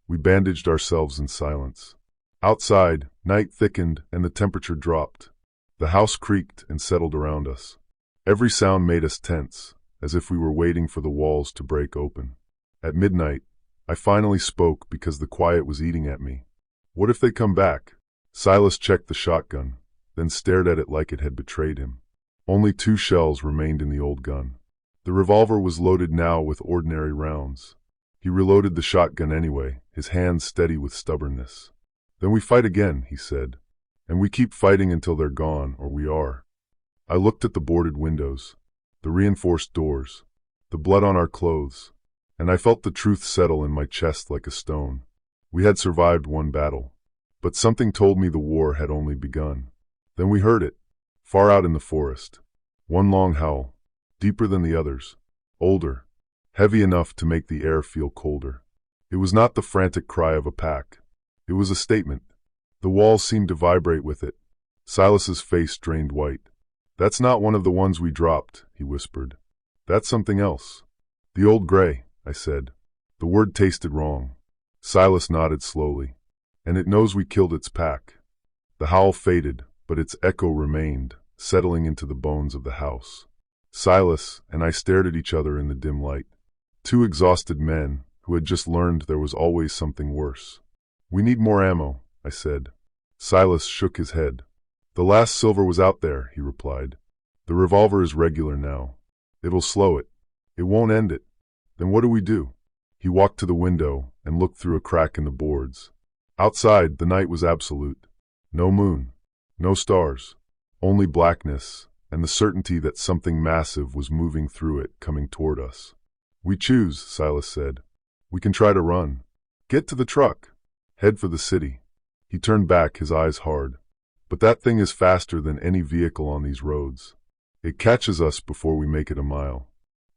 [SPEAKER 1] We bandaged ourselves in silence. Outside, night thickened and the temperature dropped. The house creaked and settled around us. Every sound made us tense, as if we were waiting for the walls to break open. At midnight, I finally spoke because the quiet was eating at me. "What if they come back?" Silas checked the shotgun, then stared at it like it had betrayed him. Only 2 shells remained in the old gun. The revolver was loaded now with ordinary rounds. He reloaded the shotgun anyway, his hands steady with stubbornness. "Then we fight again," he said. "And we keep fighting until they're gone, or we are." I looked at the boarded windows, the reinforced doors, the blood on our clothes, and I felt the truth settle in my chest like a stone. We had survived one battle, but something told me the war had only begun. Then we heard it, far out in the forest. One long howl, deeper than the others, older, heavy enough to make the air feel colder. It was not the frantic cry of a pack. It was a statement. The walls seemed to vibrate with it. Silas's face drained white. "That's not one of the ones we dropped," he whispered. "That's something else." "The old gray," I said. The word tasted wrong. Silas nodded slowly. "And it knows we killed its pack." The howl faded, but its echo remained, settling into the bones of the house. Silas and I stared at each other in the dim light. Two exhausted men who had just learned there was always something worse. "We need more ammo," I said. Silas shook his head. "The last silver was out there," he replied. "The revolver is regular now. It'll slow it. It won't end it." "Then what do we do?" He walked to the window and looked through a crack in the boards. Outside, the night was absolute. No moon, no stars, only blackness and the certainty that something massive was moving through it, coming toward us. "We choose," Silas said. "We can try to run. Get to the truck. Head for the city." He turned back, his eyes hard. "But that thing is faster than any vehicle on these roads. It catches us before we make it a mile.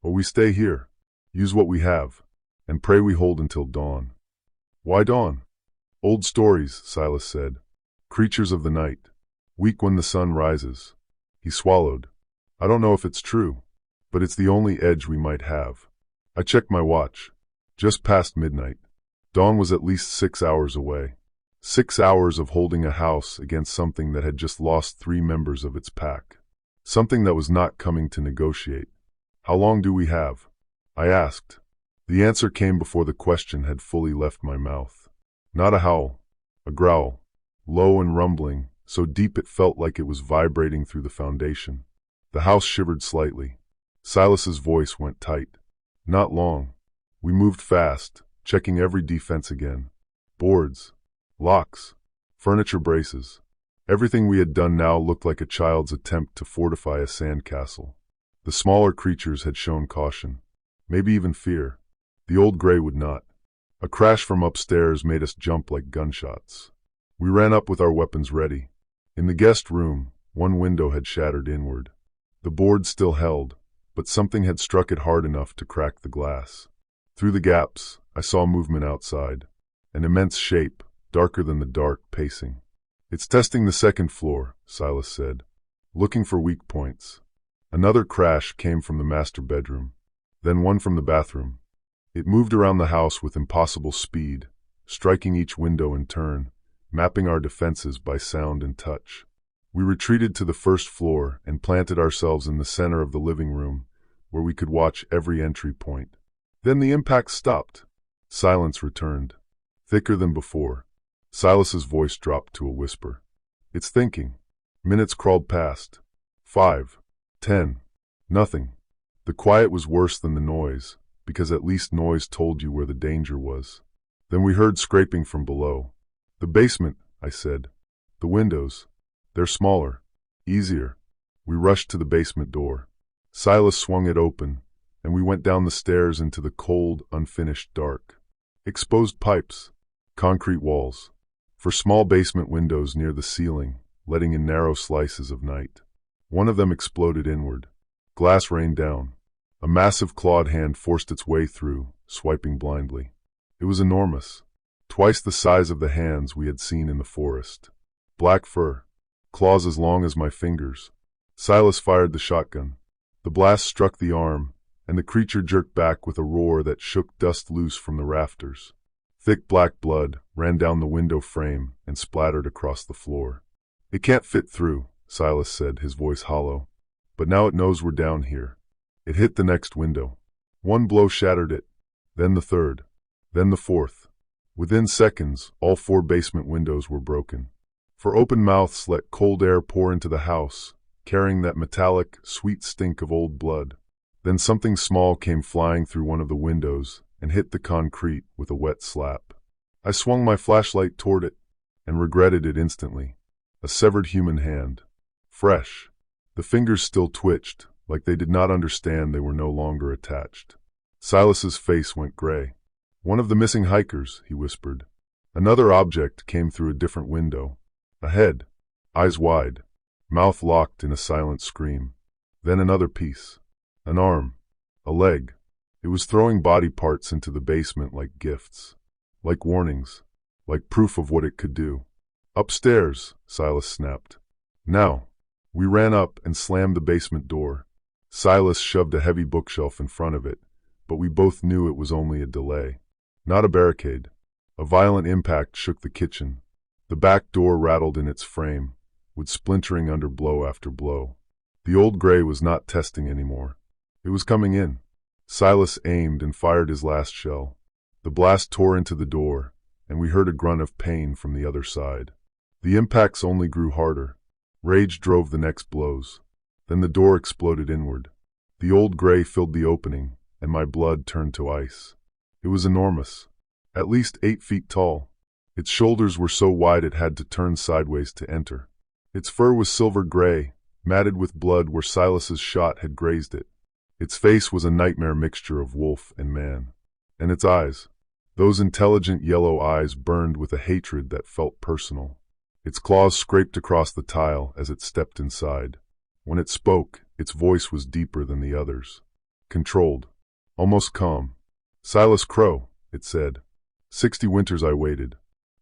[SPEAKER 1] Or we stay here, use what we have, and pray we hold until dawn." "Why dawn?" "Old stories," Silas said. "Creatures of the night. Weak when the sun rises." He swallowed. "I don't know if it's true, but it's the only edge we might have." I checked my watch. Just past midnight. Dawn was at least 6 hours away. 6 hours of holding a house against something that had just lost 3 members of its pack. Something that was not coming to negotiate. "How long do we have?" I asked. The answer came before the question had fully left my mouth. Not a howl, a growl, low and rumbling, so deep it felt like it was vibrating through the foundation. The house shivered slightly. Silas's voice went tight. "Not long." We moved fast, checking every defense again. Boards, locks, furniture braces. Everything we had done now looked like a child's attempt to fortify a sandcastle. The smaller creatures had shown caution, maybe even fear. The old gray would not. A crash from upstairs made us jump like gunshots. We ran up with our weapons ready. In the guest room, one window had shattered inward. The board still held, but something had struck it hard enough to crack the glass. Through the gaps, I saw movement outside. An immense shape, darker than the dark, pacing. "It's testing the second floor," Silas said, "looking for weak points." Another crash came from the master bedroom, then one from the bathroom. It moved around the house with impossible speed, striking each window in turn, mapping our defenses by sound and touch. We retreated to the first floor and planted ourselves in the center of the living room, where we could watch every entry point. Then the impact stopped. Silence returned, thicker than before. Silas's voice dropped to a whisper. "It's thinking." Minutes crawled past. 5, 10, nothing. The quiet was worse than the noise, because at least noise told you where the danger was. Then we heard scraping from below. "The basement," I said. "The windows. They're smaller, easier." We rushed to the basement door. Silas swung it open, and we went down the stairs into the cold, unfinished dark. Exposed pipes, concrete walls. For small basement windows near the ceiling, letting in narrow slices of night. One of them exploded inward. Glass rained down. A massive clawed hand forced its way through, swiping blindly. It was enormous, twice the size of the hands we had seen in the forest. Black fur, claws as long as my fingers. Silas fired the shotgun. The blast struck the arm, and the creature jerked back with a roar that shook dust loose from the rafters. Thick black blood ran down the window frame and splattered across the floor. "It can't fit through," Silas said, his voice hollow. "But now it knows we're down here." It hit the next window. One blow shattered it, then the third, then the fourth. Within seconds, all 4 basement windows were broken. For open mouths let cold air pour into the house, carrying that metallic, sweet stink of old blood. Then something small came flying through one of the windows and hit the concrete with a wet slap. I swung my flashlight toward it and regretted it instantly. A severed human hand. Fresh. The fingers still twitched, like they did not understand they were no longer attached. Silas's face went gray. "One of the missing hikers," he whispered. Another object came through a different window. A head, eyes wide, mouth locked in a silent scream. Then another piece. An arm, a leg. It was throwing body parts into the basement like gifts, like warnings, like proof of what it could do. "Upstairs," Silas snapped. "Now." We ran up and slammed the basement door. Silas shoved a heavy bookshelf in front of it, but we both knew it was only a delay, not a barricade. A violent impact shook the kitchen. The back door rattled in its frame, with splintering under blow after blow. The old gray was not testing anymore. It was coming in. Silas aimed and fired his last shell. The blast tore into the door, and we heard a grunt of pain from the other side. The impacts only grew harder. Rage drove the next blows. Then the door exploded inward. The old gray filled the opening, and my blood turned to ice. It was enormous, at least 8 feet tall. Its shoulders were so wide it had to turn sideways to enter. Its fur was silver gray, matted with blood where Silas's shot had grazed it. Its face was a nightmare mixture of wolf and man. And its eyes, those intelligent yellow eyes, burned with a hatred that felt personal. Its claws scraped across the tile as it stepped inside. When it spoke, its voice was deeper than the others. Controlled, almost calm. "Silas Crow," it said. "60 winters I waited.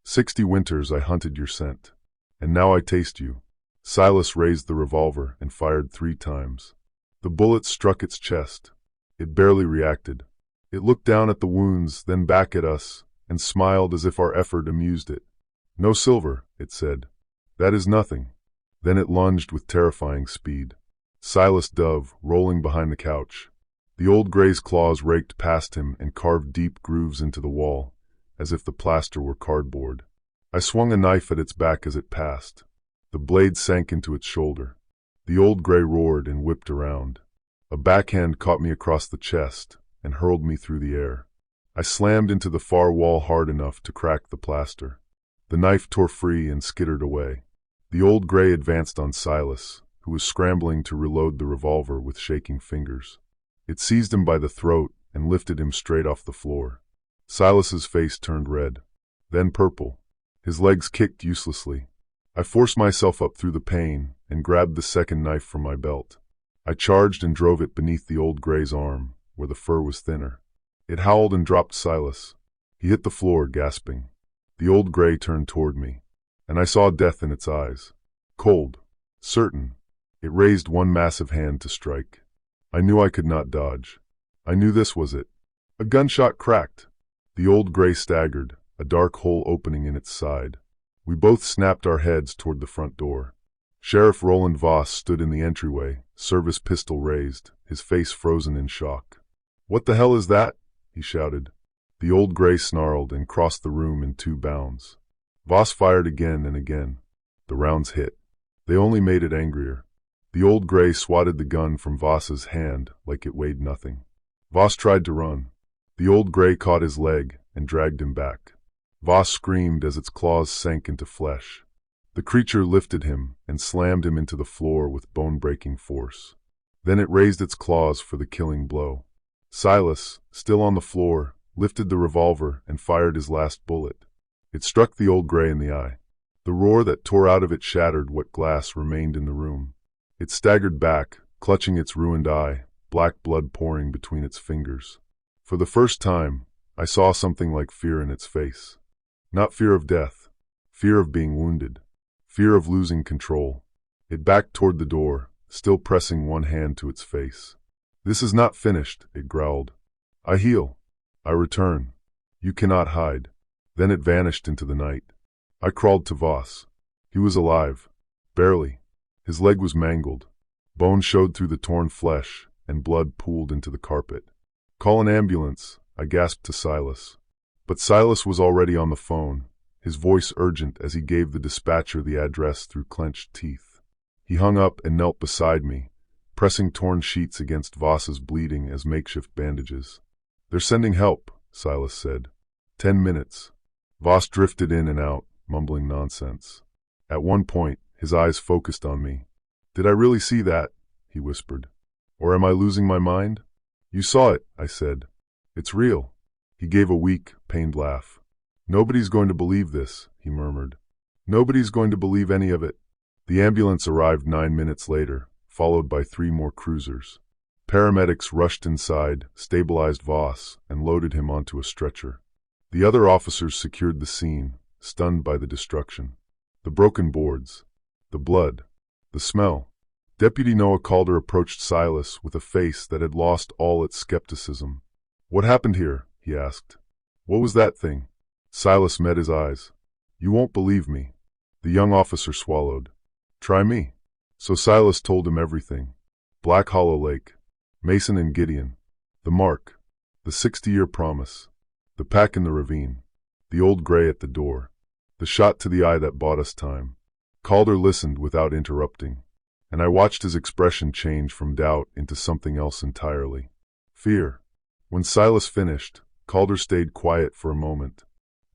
[SPEAKER 1] 60 winters I hunted your scent. And now I taste you." Silas raised the revolver and fired 3 times. The bullet struck its chest. It barely reacted. It looked down at the wounds, then back at us, and smiled as if our effort amused it. "No silver," it said. "That is nothing." Then it lunged with terrifying speed. Silas dove, rolling behind the couch. The old gray's claws raked past him and carved deep grooves into the wall, as if the plaster were cardboard. I swung a knife at its back as it passed. The blade sank into its shoulder. The old gray roared and whipped around. A backhand caught me across the chest and hurled me through the air. I slammed into the far wall hard enough to crack the plaster. The knife tore free and skittered away. The old gray advanced on Silas, who was scrambling to reload the revolver with shaking fingers. It seized him by the throat and lifted him straight off the floor. Silas's face turned red, then purple. His legs kicked uselessly. I forced myself up through the pain and grabbed the second knife from my belt. I charged and drove it beneath the old gray's arm, where the fur was thinner. It howled and dropped Silas. He hit the floor, gasping. The old gray turned toward me, and I saw death in its eyes. Cold, certain. It raised one massive hand to strike. I knew I could not dodge. I knew this was it. A gunshot cracked. The old gray staggered, a dark hole opening in its side. We both snapped our heads toward the front door. Sheriff Roland Voss stood in the entryway, service pistol raised, his face frozen in shock. "What the hell is that?" he shouted. The old gray snarled and crossed the room in 2 bounds. Voss fired again and again. The rounds hit. They only made it angrier. The old gray swatted the gun from Voss's hand like it weighed nothing. Voss tried to run. The old gray caught his leg and dragged him back. Voss screamed as its claws sank into flesh. The creature lifted him and slammed him into the floor with bone-breaking force. Then it raised its claws for the killing blow. Silas, still on the floor, lifted the revolver and fired his last bullet. It struck the old gray in the eye. The roar that tore out of it shattered what glass remained in the room. It staggered back, clutching its ruined eye, black blood pouring between its fingers. For the first time, I saw something like fear in its face. Not fear of death, fear of being wounded, fear of losing control. It backed toward the door, still pressing one hand to its face. "This is not finished," it growled. "I heal. I return. You cannot hide." Then it vanished into the night. I crawled to Voss. He was alive. Barely. His leg was mangled. Bone showed through the torn flesh, and blood pooled into the carpet. "Call an ambulance," I gasped to Silas. But Silas was already on the phone, his voice urgent as he gave the dispatcher the address through clenched teeth. He hung up and knelt beside me, pressing torn sheets against Voss's bleeding as makeshift bandages. "They're sending help," Silas said. 10 minutes. Voss drifted in and out, mumbling nonsense. At one point, his eyes focused on me. "Did I really see that?" he whispered. "Or am I losing my mind?" "You saw it," I said. "It's real." He gave a weak, pained laugh. "Nobody's going to believe this," he murmured. "Nobody's going to believe any of it." The ambulance arrived 9 minutes later, followed by 3 more cruisers. Paramedics rushed inside, stabilized Voss, and loaded him onto a stretcher. The other officers secured the scene, stunned by the destruction. The broken boards, the blood, the smell. Deputy Noah Calder approached Silas with a face that had lost all its skepticism. "What happened here?" he asked. "What was that thing?" Silas met his eyes. "You won't believe me." The young officer swallowed. "Try me." So Silas told him everything. Black Hollow Lake, Mason and Gideon, the mark, the 60-year promise, the pack in the ravine, the old gray at the door, the shot to the eye that bought us time. Calder listened without interrupting, and I watched his expression change from doubt into something else entirely. Fear. When Silas finished, Calder stayed quiet for a moment.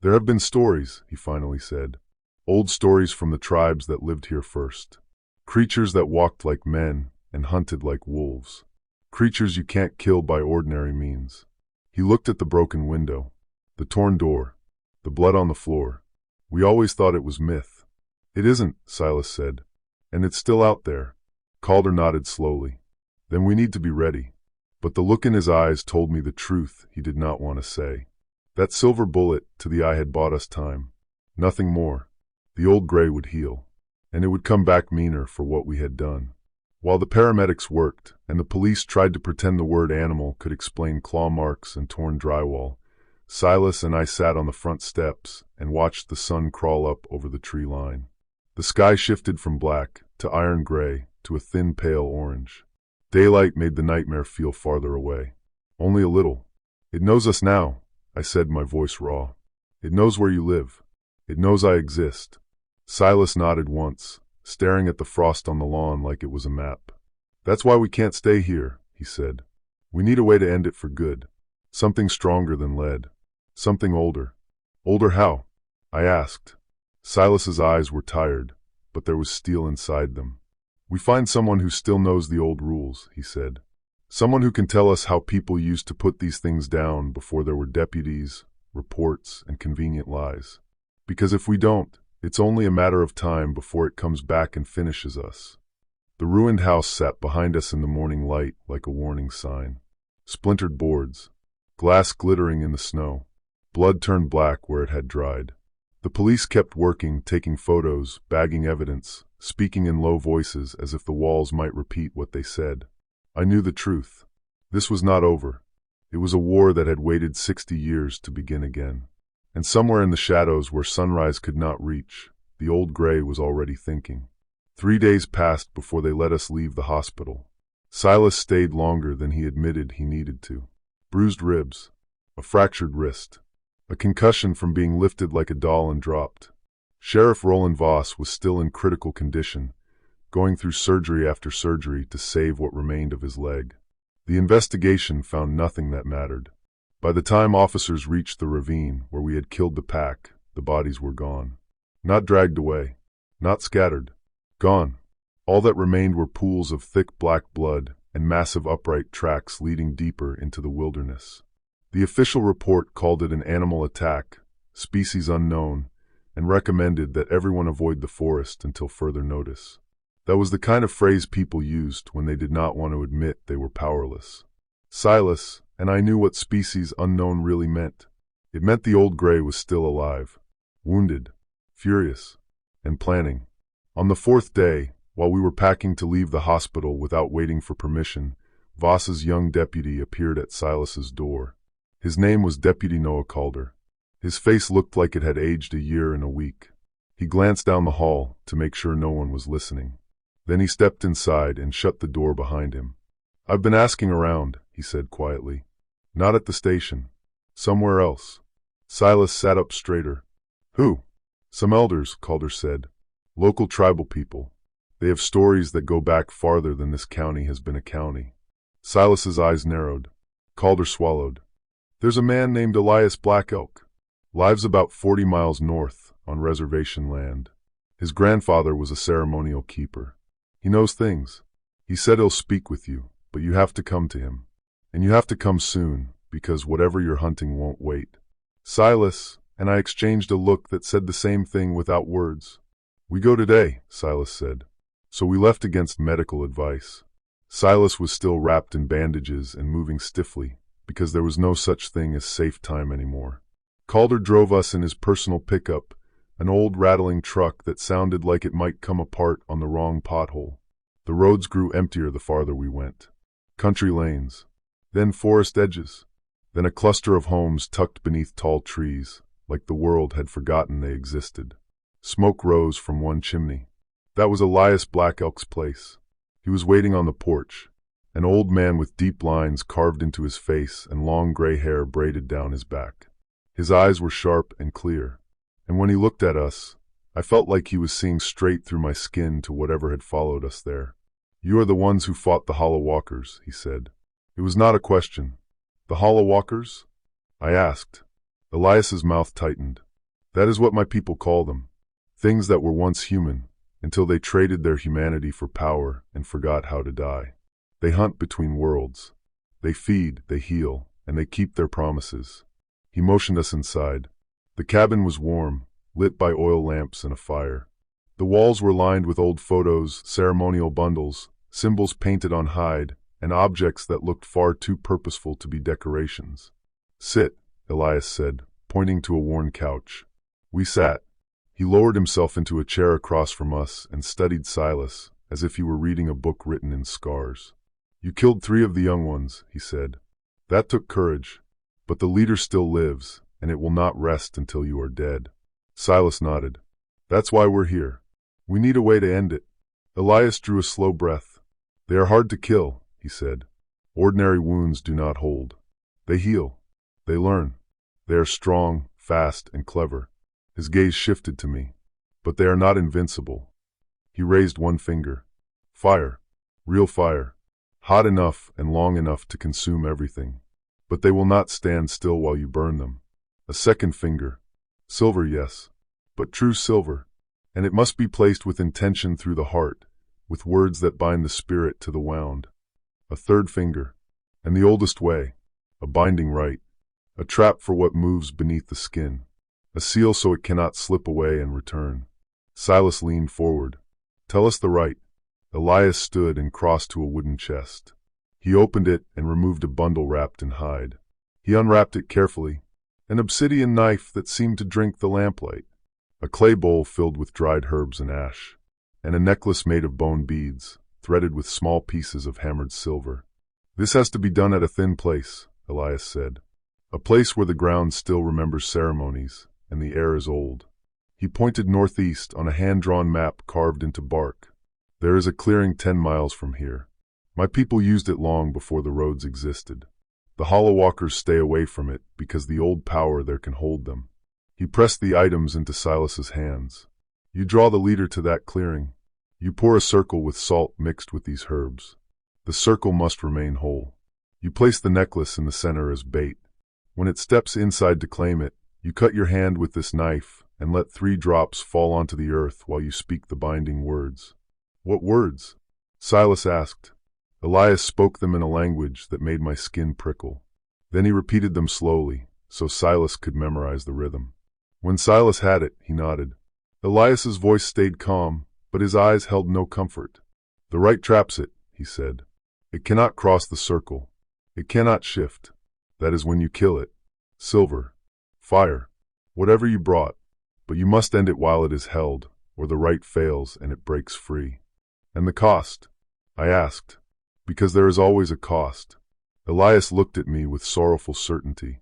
[SPEAKER 1] "There have been stories," he finally said. "Old stories from the tribes that lived here first. Creatures that walked like men and hunted like wolves. Creatures you can't kill by ordinary means." He looked at the broken window, the torn door, the blood on the floor. "We always thought it was myth." "It isn't," Silas said. "And it's still out there." Calder nodded slowly. "Then we need to be ready." But the look in his eyes told me the truth he did not want to say. That silver bullet to the eye had bought us time. Nothing more. The old gray would heal, and it would come back meaner for what we had done. While the paramedics worked, and the police tried to pretend the word animal could explain claw marks and torn drywall, Silas and I sat on the front steps and watched the sun crawl up over the tree line. The sky shifted from black to iron gray to a thin pale orange. Daylight made the nightmare feel farther away. Only a little. "It knows us now," I said, my voice raw. "It knows where you live. It knows I exist." Silas nodded once, staring at the frost on the lawn like it was a map. "That's why we can't stay here," he said. "We need a way to end it for good. Something stronger than lead. Something older." "Older how?" I asked. Silas's eyes were tired, but there was steel inside them. "We find someone who still knows the old rules," he said. "Someone who can tell us how people used to put these things down before there were deputies, reports, and convenient lies. Because if we don't, it's only a matter of time before it comes back and finishes us." The ruined house sat behind us in the morning light like a warning sign. Splintered boards, glass glittering in the snow, blood turned black where it had dried. The police kept working, taking photos, bagging evidence, speaking in low voices as if the walls might repeat what they said. I knew the truth. This was not over. It was a war that had waited 60 years to begin again. And somewhere in the shadows where sunrise could not reach, the old gray was already thinking. 3 days passed before they let us leave the hospital. Silas stayed longer than he admitted he needed to. Bruised ribs, a fractured wrist, a concussion from being lifted like a doll and dropped. Sheriff Roland Voss was still in critical condition, going through surgery after surgery to save what remained of his leg. The investigation found nothing that mattered. By the time officers reached the ravine where we had killed the pack, the bodies were gone. Not dragged away, not scattered. Gone. All that remained were pools of thick black blood and massive upright tracks leading deeper into the wilderness. The official report called it an animal attack, species unknown, and recommended that everyone avoid the forest until further notice. That was the kind of phrase people used when they did not want to admit they were powerless. Silas and I knew what species unknown really meant. It meant the old gray was still alive, wounded, furious, and planning. On the 4th day, while we were packing to leave the hospital without waiting for permission, Voss's young deputy appeared at Silas's door. His name was Deputy Noah Calder. His face looked like it had aged a year and a week. He glanced down the hall to make sure no one was listening. Then he stepped inside and shut the door behind him. "I've been asking around," he said quietly. "Not at the station. Somewhere else." Silas sat up straighter. "Who?" "Some elders," Calder said. "Local tribal people. They have stories that go back farther than this county has been a county." Silas's eyes narrowed. Calder swallowed. "There's a man named Elias Black Elk. Lives about 40 miles north on reservation land. His grandfather was a ceremonial keeper. He knows things. He said he'll speak with you, but you have to come to him. And you have to come soon, because whatever you're hunting won't wait." Silas and I exchanged a look that said the same thing without words. "We go today," Silas said. So we left against medical advice. Silas was still wrapped in bandages and moving stiffly, because there was no such thing as safe time anymore. Calder drove us in his personal pickup, an old rattling truck that sounded like it might come apart on the wrong pothole. The roads grew emptier the farther we went. Country lanes, then forest edges, then a cluster of homes tucked beneath tall trees, like the world had forgotten they existed. Smoke rose from one chimney. That was Elias Black Elk's place. He was waiting on the porch, an old man with deep lines carved into his face and long gray hair braided down his back. His eyes were sharp and clear, and when he looked at us, I felt like he was seeing straight through my skin to whatever had followed us there. "You are the ones who fought the Hollow Walkers," he said. It was not a question. "The Hollow Walkers?" I asked. Elias's mouth tightened. "That is what my people call them. Things that were once human, until they traded their humanity for power and forgot how to die. They hunt between worlds. They feed, they heal, and they keep their promises." He motioned us inside. The cabin was warm, lit by oil lamps and a fire. The walls were lined with old photos, ceremonial bundles, symbols painted on hide, and objects that looked far too purposeful to be decorations. "Sit," Elias said, pointing to a worn couch. We sat. He lowered himself into a chair across from us and studied Silas, as if he were reading a book written in scars. "You killed 3 of the young ones," he said. "That took courage. But the leader still lives, and it will not rest until you are dead." Silas nodded. "That's why we're here. We need a way to end it." Elias drew a slow breath. "They are hard to kill," he said. "Ordinary wounds do not hold. They heal. They learn. They are strong, fast, and clever." His gaze shifted to me. "But they are not invincible." He raised one finger. "Fire. Real fire. Hot enough and long enough to consume everything. But they will not stand still while you burn them." A second finger. "Silver, yes. But true silver. And it must be placed with intention through the heart, with words that bind the spirit to the wound." A third finger. "And the oldest way. A binding right. A trap for what moves beneath the skin. A seal so it cannot slip away and return." Silas leaned forward. "Tell us the right." Elias stood and crossed to a wooden chest. He opened it and removed a bundle wrapped in hide. He unwrapped it carefully. An obsidian knife that seemed to drink the lamplight. A clay bowl filled with dried herbs and ash. And a necklace made of bone beads, threaded with small pieces of hammered silver. "This has to be done at a thin place," Elias said. "A place where the ground still remembers ceremonies, and the air is old." He pointed northeast on a hand-drawn map carved into bark. "There is a clearing 10 miles from here. My people used it long before the roads existed. The Hollow Walkers stay away from it because the old power there can hold them." He pressed the items into Silas's hands. "You draw the leader to that clearing. You pour a circle with salt mixed with these herbs. The circle must remain whole. You place the necklace in the center as bait. When it steps inside to claim it, you cut your hand with this knife and let 3 drops fall onto the earth while you speak the binding words." "What words?" Silas asked. Elias spoke them in a language that made my skin prickle. Then he repeated them slowly, so Silas could memorize the rhythm. When Silas had it, he nodded. Elias's voice stayed calm, but his eyes held no comfort. "The right traps it," he said. "It cannot cross the circle. It cannot shift. That is when you kill it. Silver. Fire. Whatever you brought. But you must end it while it is held, or the right fails and it breaks free." "And the cost?" I asked. "Because there is always a cost." Elias looked at me with sorrowful certainty.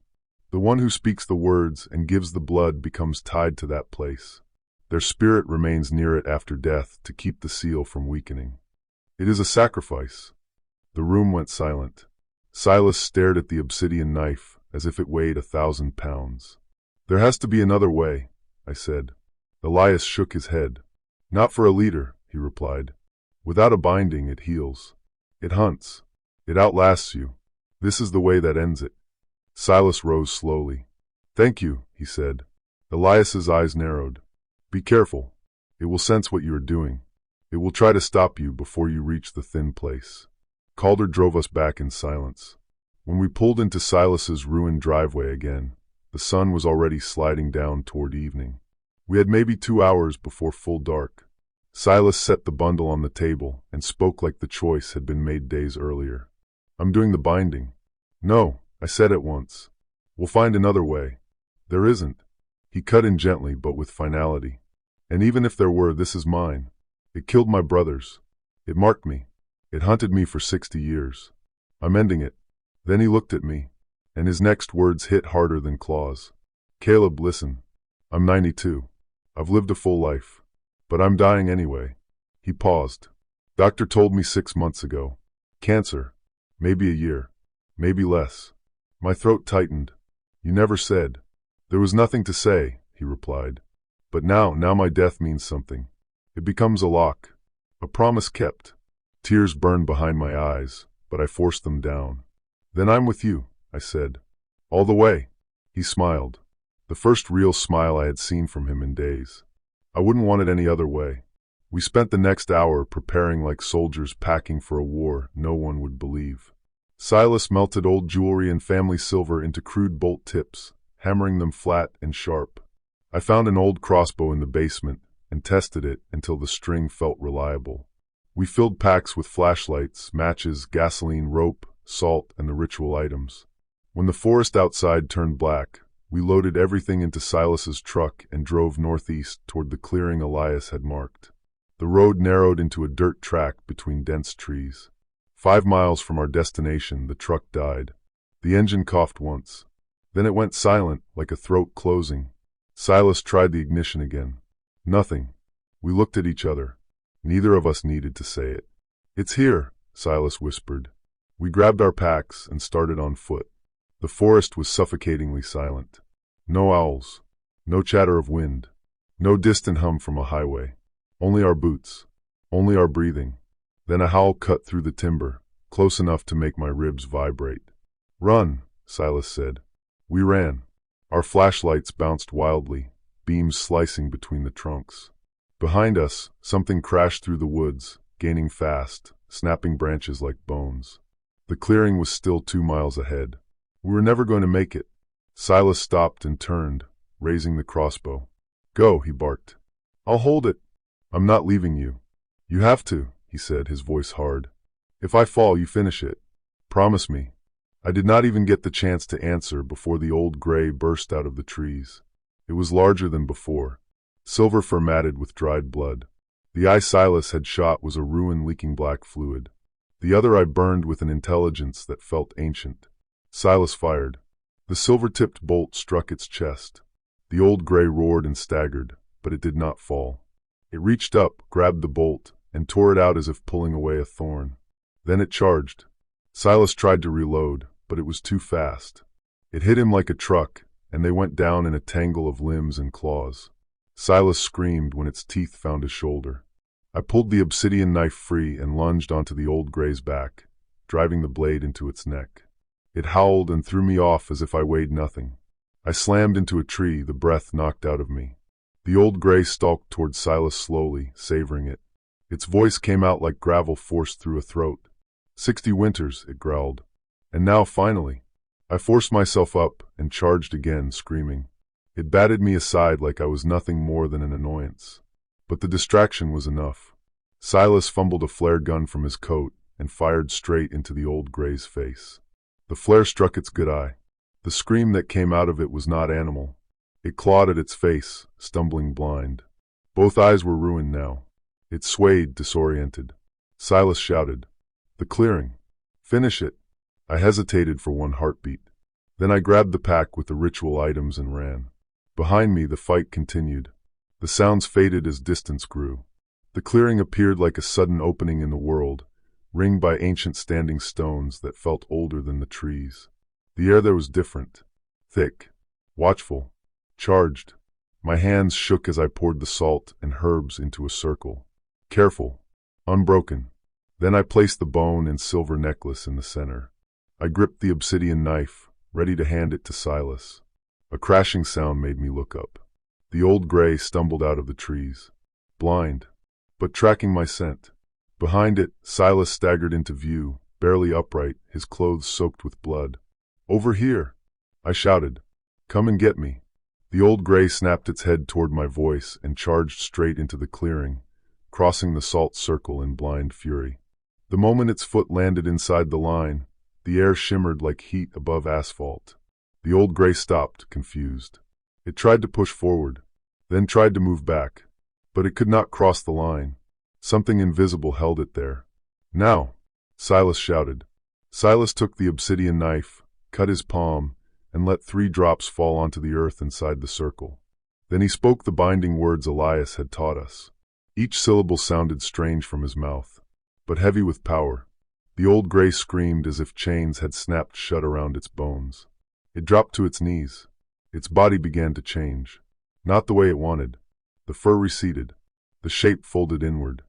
[SPEAKER 1] "The one who speaks the words and gives the blood becomes tied to that place. Their spirit remains near it after death to keep the seal from weakening. It is a sacrifice." The room went silent. Silas stared at the obsidian knife as if it weighed 1,000 pounds. "There has to be another way," I said. Elias shook his head. "Not for a leader," he replied. "Without a binding, it heals. It hunts. It outlasts you. This is the way that ends it." Silas rose slowly. "Thank you," he said. Elias's eyes narrowed. "Be careful. It will sense what you are doing. It will try to stop you before you reach the thin place." Calder drove us back in silence. When we pulled into Silas's ruined driveway again, the sun was already sliding down toward evening. We had maybe 2 hours before full dark. Silas set the bundle on the table and spoke like the choice had been made days earlier. I'm doing the binding. No, I said at once. We'll find another way. There isn't. He cut in gently but with finality. And even if there were, this is mine. It killed my brothers. It marked me. It hunted me for 60 years. I'm ending it. Then he looked at me, and his next words hit harder than claws. Caleb, listen. I'm 92. I've lived a full life. But I'm dying anyway. He paused. Doctor told me 6 months ago. Cancer. Maybe a year. Maybe less. My throat tightened. You never said. There was nothing to say, he replied. But now my death means something. It becomes a lock. A promise kept. Tears burned behind my eyes, but I forced them down. Then I'm with you, I said. All the way. He smiled. The first real smile I had seen from him in days. I wouldn't want it any other way. We spent the next hour preparing like soldiers packing for a war no one would believe. Silas melted old jewelry and family silver into crude bolt tips, hammering them flat and sharp. I found an old crossbow in the basement and tested it until the string felt reliable. We filled packs with flashlights, matches, gasoline, rope, salt, and the ritual items. When the forest outside turned black, we loaded everything into Silas's truck and drove northeast toward the clearing Elias had marked. The road narrowed into a dirt track between dense trees. 5 miles from our destination, the truck died. The engine coughed once. Then it went silent, like a throat closing. Silas tried the ignition again. Nothing. We looked at each other. Neither of us needed to say it. It's here, Silas whispered. We grabbed our packs and started on foot. The forest was suffocatingly silent. No owls. No chatter of wind. No distant hum from a highway. Only our boots. Only our breathing. Then a howl cut through the timber, close enough to make my ribs vibrate. Run, Silas said. We ran. Our flashlights bounced wildly, beams slicing between the trunks. Behind us, something crashed through the woods, gaining fast, snapping branches like bones. The clearing was still 2 miles ahead. We were never going to make it. Silas stopped and turned, raising the crossbow. Go, he barked. I'll hold it. I'm not leaving you. You have to, he said, his voice hard. If I fall, you finish it. Promise me. I did not even get the chance to answer before the old gray burst out of the trees. It was larger than before, silver formatted with dried blood. The eye Silas had shot was a ruin leaking black fluid. The other eye burned with an intelligence that felt ancient. Silas fired. The silver-tipped bolt struck its chest. The old gray roared and staggered, but it did not fall. It reached up, grabbed the bolt, and tore it out as if pulling away a thorn. Then it charged. Silas tried to reload, but it was too fast. It hit him like a truck, and they went down in a tangle of limbs and claws. Silas screamed when its teeth found his shoulder. I pulled the obsidian knife free and lunged onto the old gray's back, driving the blade into its neck. It howled and threw me off as if I weighed nothing. I slammed into a tree, the breath knocked out of me. The old gray stalked toward Silas slowly, savoring it. Its voice came out like gravel forced through a throat. 60 winters, it growled. And now, finally. I forced myself up and charged again, screaming. It batted me aside like I was nothing more than an annoyance. But the distraction was enough. Silas fumbled a flare gun from his coat and fired straight into the old gray's face. The flare struck its good eye. The scream that came out of it was not animal. It clawed at its face, stumbling blind. Both eyes were ruined now. It swayed, disoriented. Silas shouted, "The clearing! Finish it!" I hesitated for one heartbeat. Then I grabbed the pack with the ritual items and ran. Behind me, the fight continued. The sounds faded as distance grew. The clearing appeared like a sudden opening in the world, ringed by ancient standing stones that felt older than the trees. The air there was different, thick, watchful, charged. My hands shook as I poured the salt and herbs into a circle. Careful, unbroken. Then I placed the bone and silver necklace in the center. I gripped the obsidian knife, ready to hand it to Silas. A crashing sound made me look up. The old gray stumbled out of the trees, blind, but tracking my scent. Behind it, Silas staggered into view, barely upright, his clothes soaked with blood. "Over here!" I shouted. "Come and get me." The old gray snapped its head toward my voice and charged straight into the clearing, crossing the salt circle in blind fury. The moment its foot landed inside the line, the air shimmered like heat above asphalt. The old gray stopped, confused. It tried to push forward, then tried to move back, but it could not cross the line. Something invisible held it there. "Now!" Silas shouted. Silas took the obsidian knife, cut his palm, and let 3 drops fall onto the earth inside the circle. Then he spoke the binding words Elias had taught us. Each syllable sounded strange from his mouth, but heavy with power. The old gray screamed as if chains had snapped shut around its bones. It dropped to its knees. Its body began to change. Not the way it wanted. The fur receded. The shape folded inward.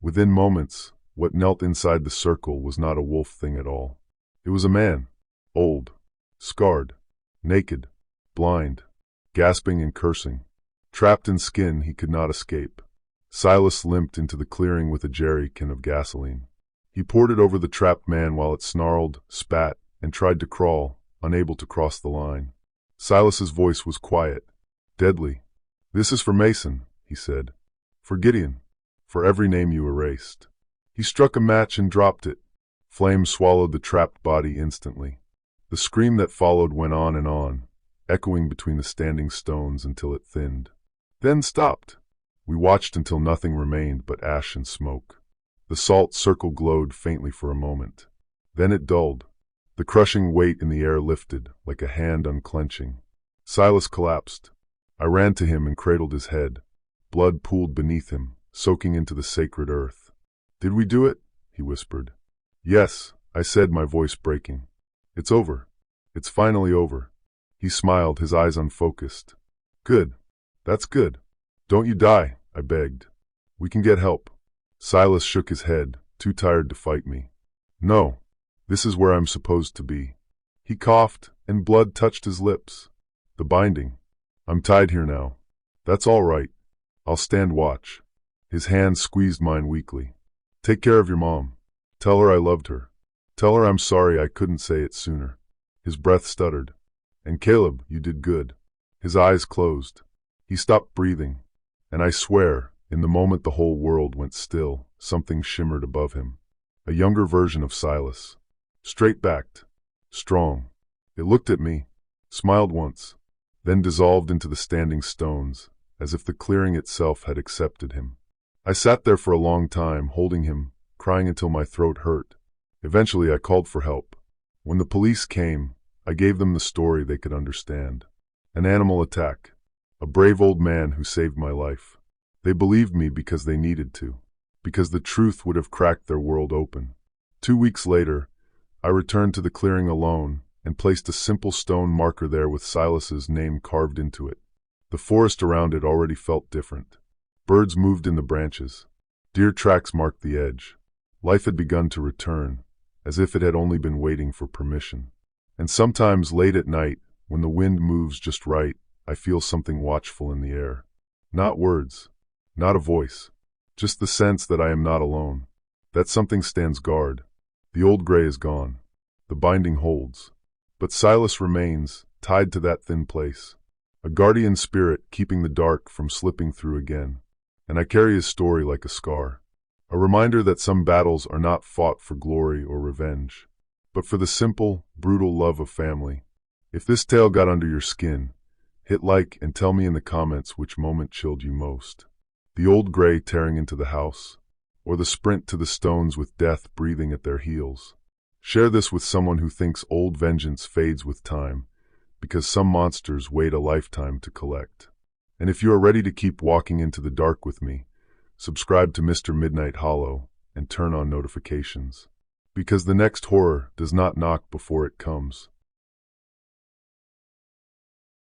[SPEAKER 1] Within moments, what knelt inside the circle was not a wolf thing at all. It was a man. Old. Scarred. Naked. Blind. Gasping and cursing. Trapped in skin he could not escape. Silas limped into the clearing with a jerry-can of gasoline. He poured it over the trapped man while it snarled, spat, and tried to crawl, unable to cross the line. Silas's voice was quiet, deadly. "This is for Mason," he said. "For Gideon. For every name you erased." He struck a match and dropped it. Flame swallowed the trapped body instantly. The scream that followed went on, echoing between the standing stones until it thinned. Then stopped. We watched until nothing remained but ash and smoke. The salt circle glowed faintly for a moment. Then it dulled. The crushing weight in the air lifted, like a hand unclenching. Silas collapsed. I ran to him and cradled his head. Blood pooled beneath him, soaking into the sacred earth. "Did we do it?" he whispered. "Yes," I said, my voice breaking. "It's over. It's finally over." He smiled, his eyes unfocused. "Good. That's good. Don't you die," I begged. "We can get help." Silas shook his head, too tired to fight me. "No. This is where I'm supposed to be." He coughed, and blood touched his lips. "The binding. I'm tied here now." "That's all right. I'll stand watch." His hand squeezed mine weakly. "Take care of your mom. Tell her I loved her. Tell her I'm sorry I couldn't say it sooner." His breath stuttered. "And Caleb, you did good." His eyes closed. He stopped breathing. And I swear, in the moment the whole world went still, something shimmered above him. A younger version of Silas. Straight-backed. Strong. It looked at me, smiled once, then dissolved into the standing stones, as if the clearing itself had accepted him. I sat there for a long time, holding him, crying until my throat hurt. Eventually I called for help. When the police came, I gave them the story they could understand. An animal attack. A brave old man who saved my life. They believed me because they needed to, because the truth would have cracked their world open. 2 weeks later, I returned to the clearing alone and placed a simple stone marker there with Silas's name carved into it. The forest around it already felt different. Birds moved in the branches. Deer tracks marked the edge. Life had begun to return, as if it had only been waiting for permission. And sometimes late at night, when the wind moves just right, I feel something watchful in the air. Not words, not a voice, just the sense that I am not alone. That something stands guard. The old gray is gone. The binding holds. But Silas remains, tied to that thin place. A guardian spirit keeping the dark from slipping through again. And I carry his story like a scar. A reminder that some battles are not fought for glory or revenge, but for the simple, brutal love of family. If this tale got under your skin, hit like and tell me in the comments which moment chilled you most. The old gray tearing into the house, or the sprint to the stones with death breathing at their heels. Share this with someone who thinks old vengeance fades with time, because some monsters wait a lifetime to collect. And if you are ready to keep walking into the dark with me, subscribe to Mr. Midnight Hollow and turn on notifications. Because the next horror does not knock before it comes.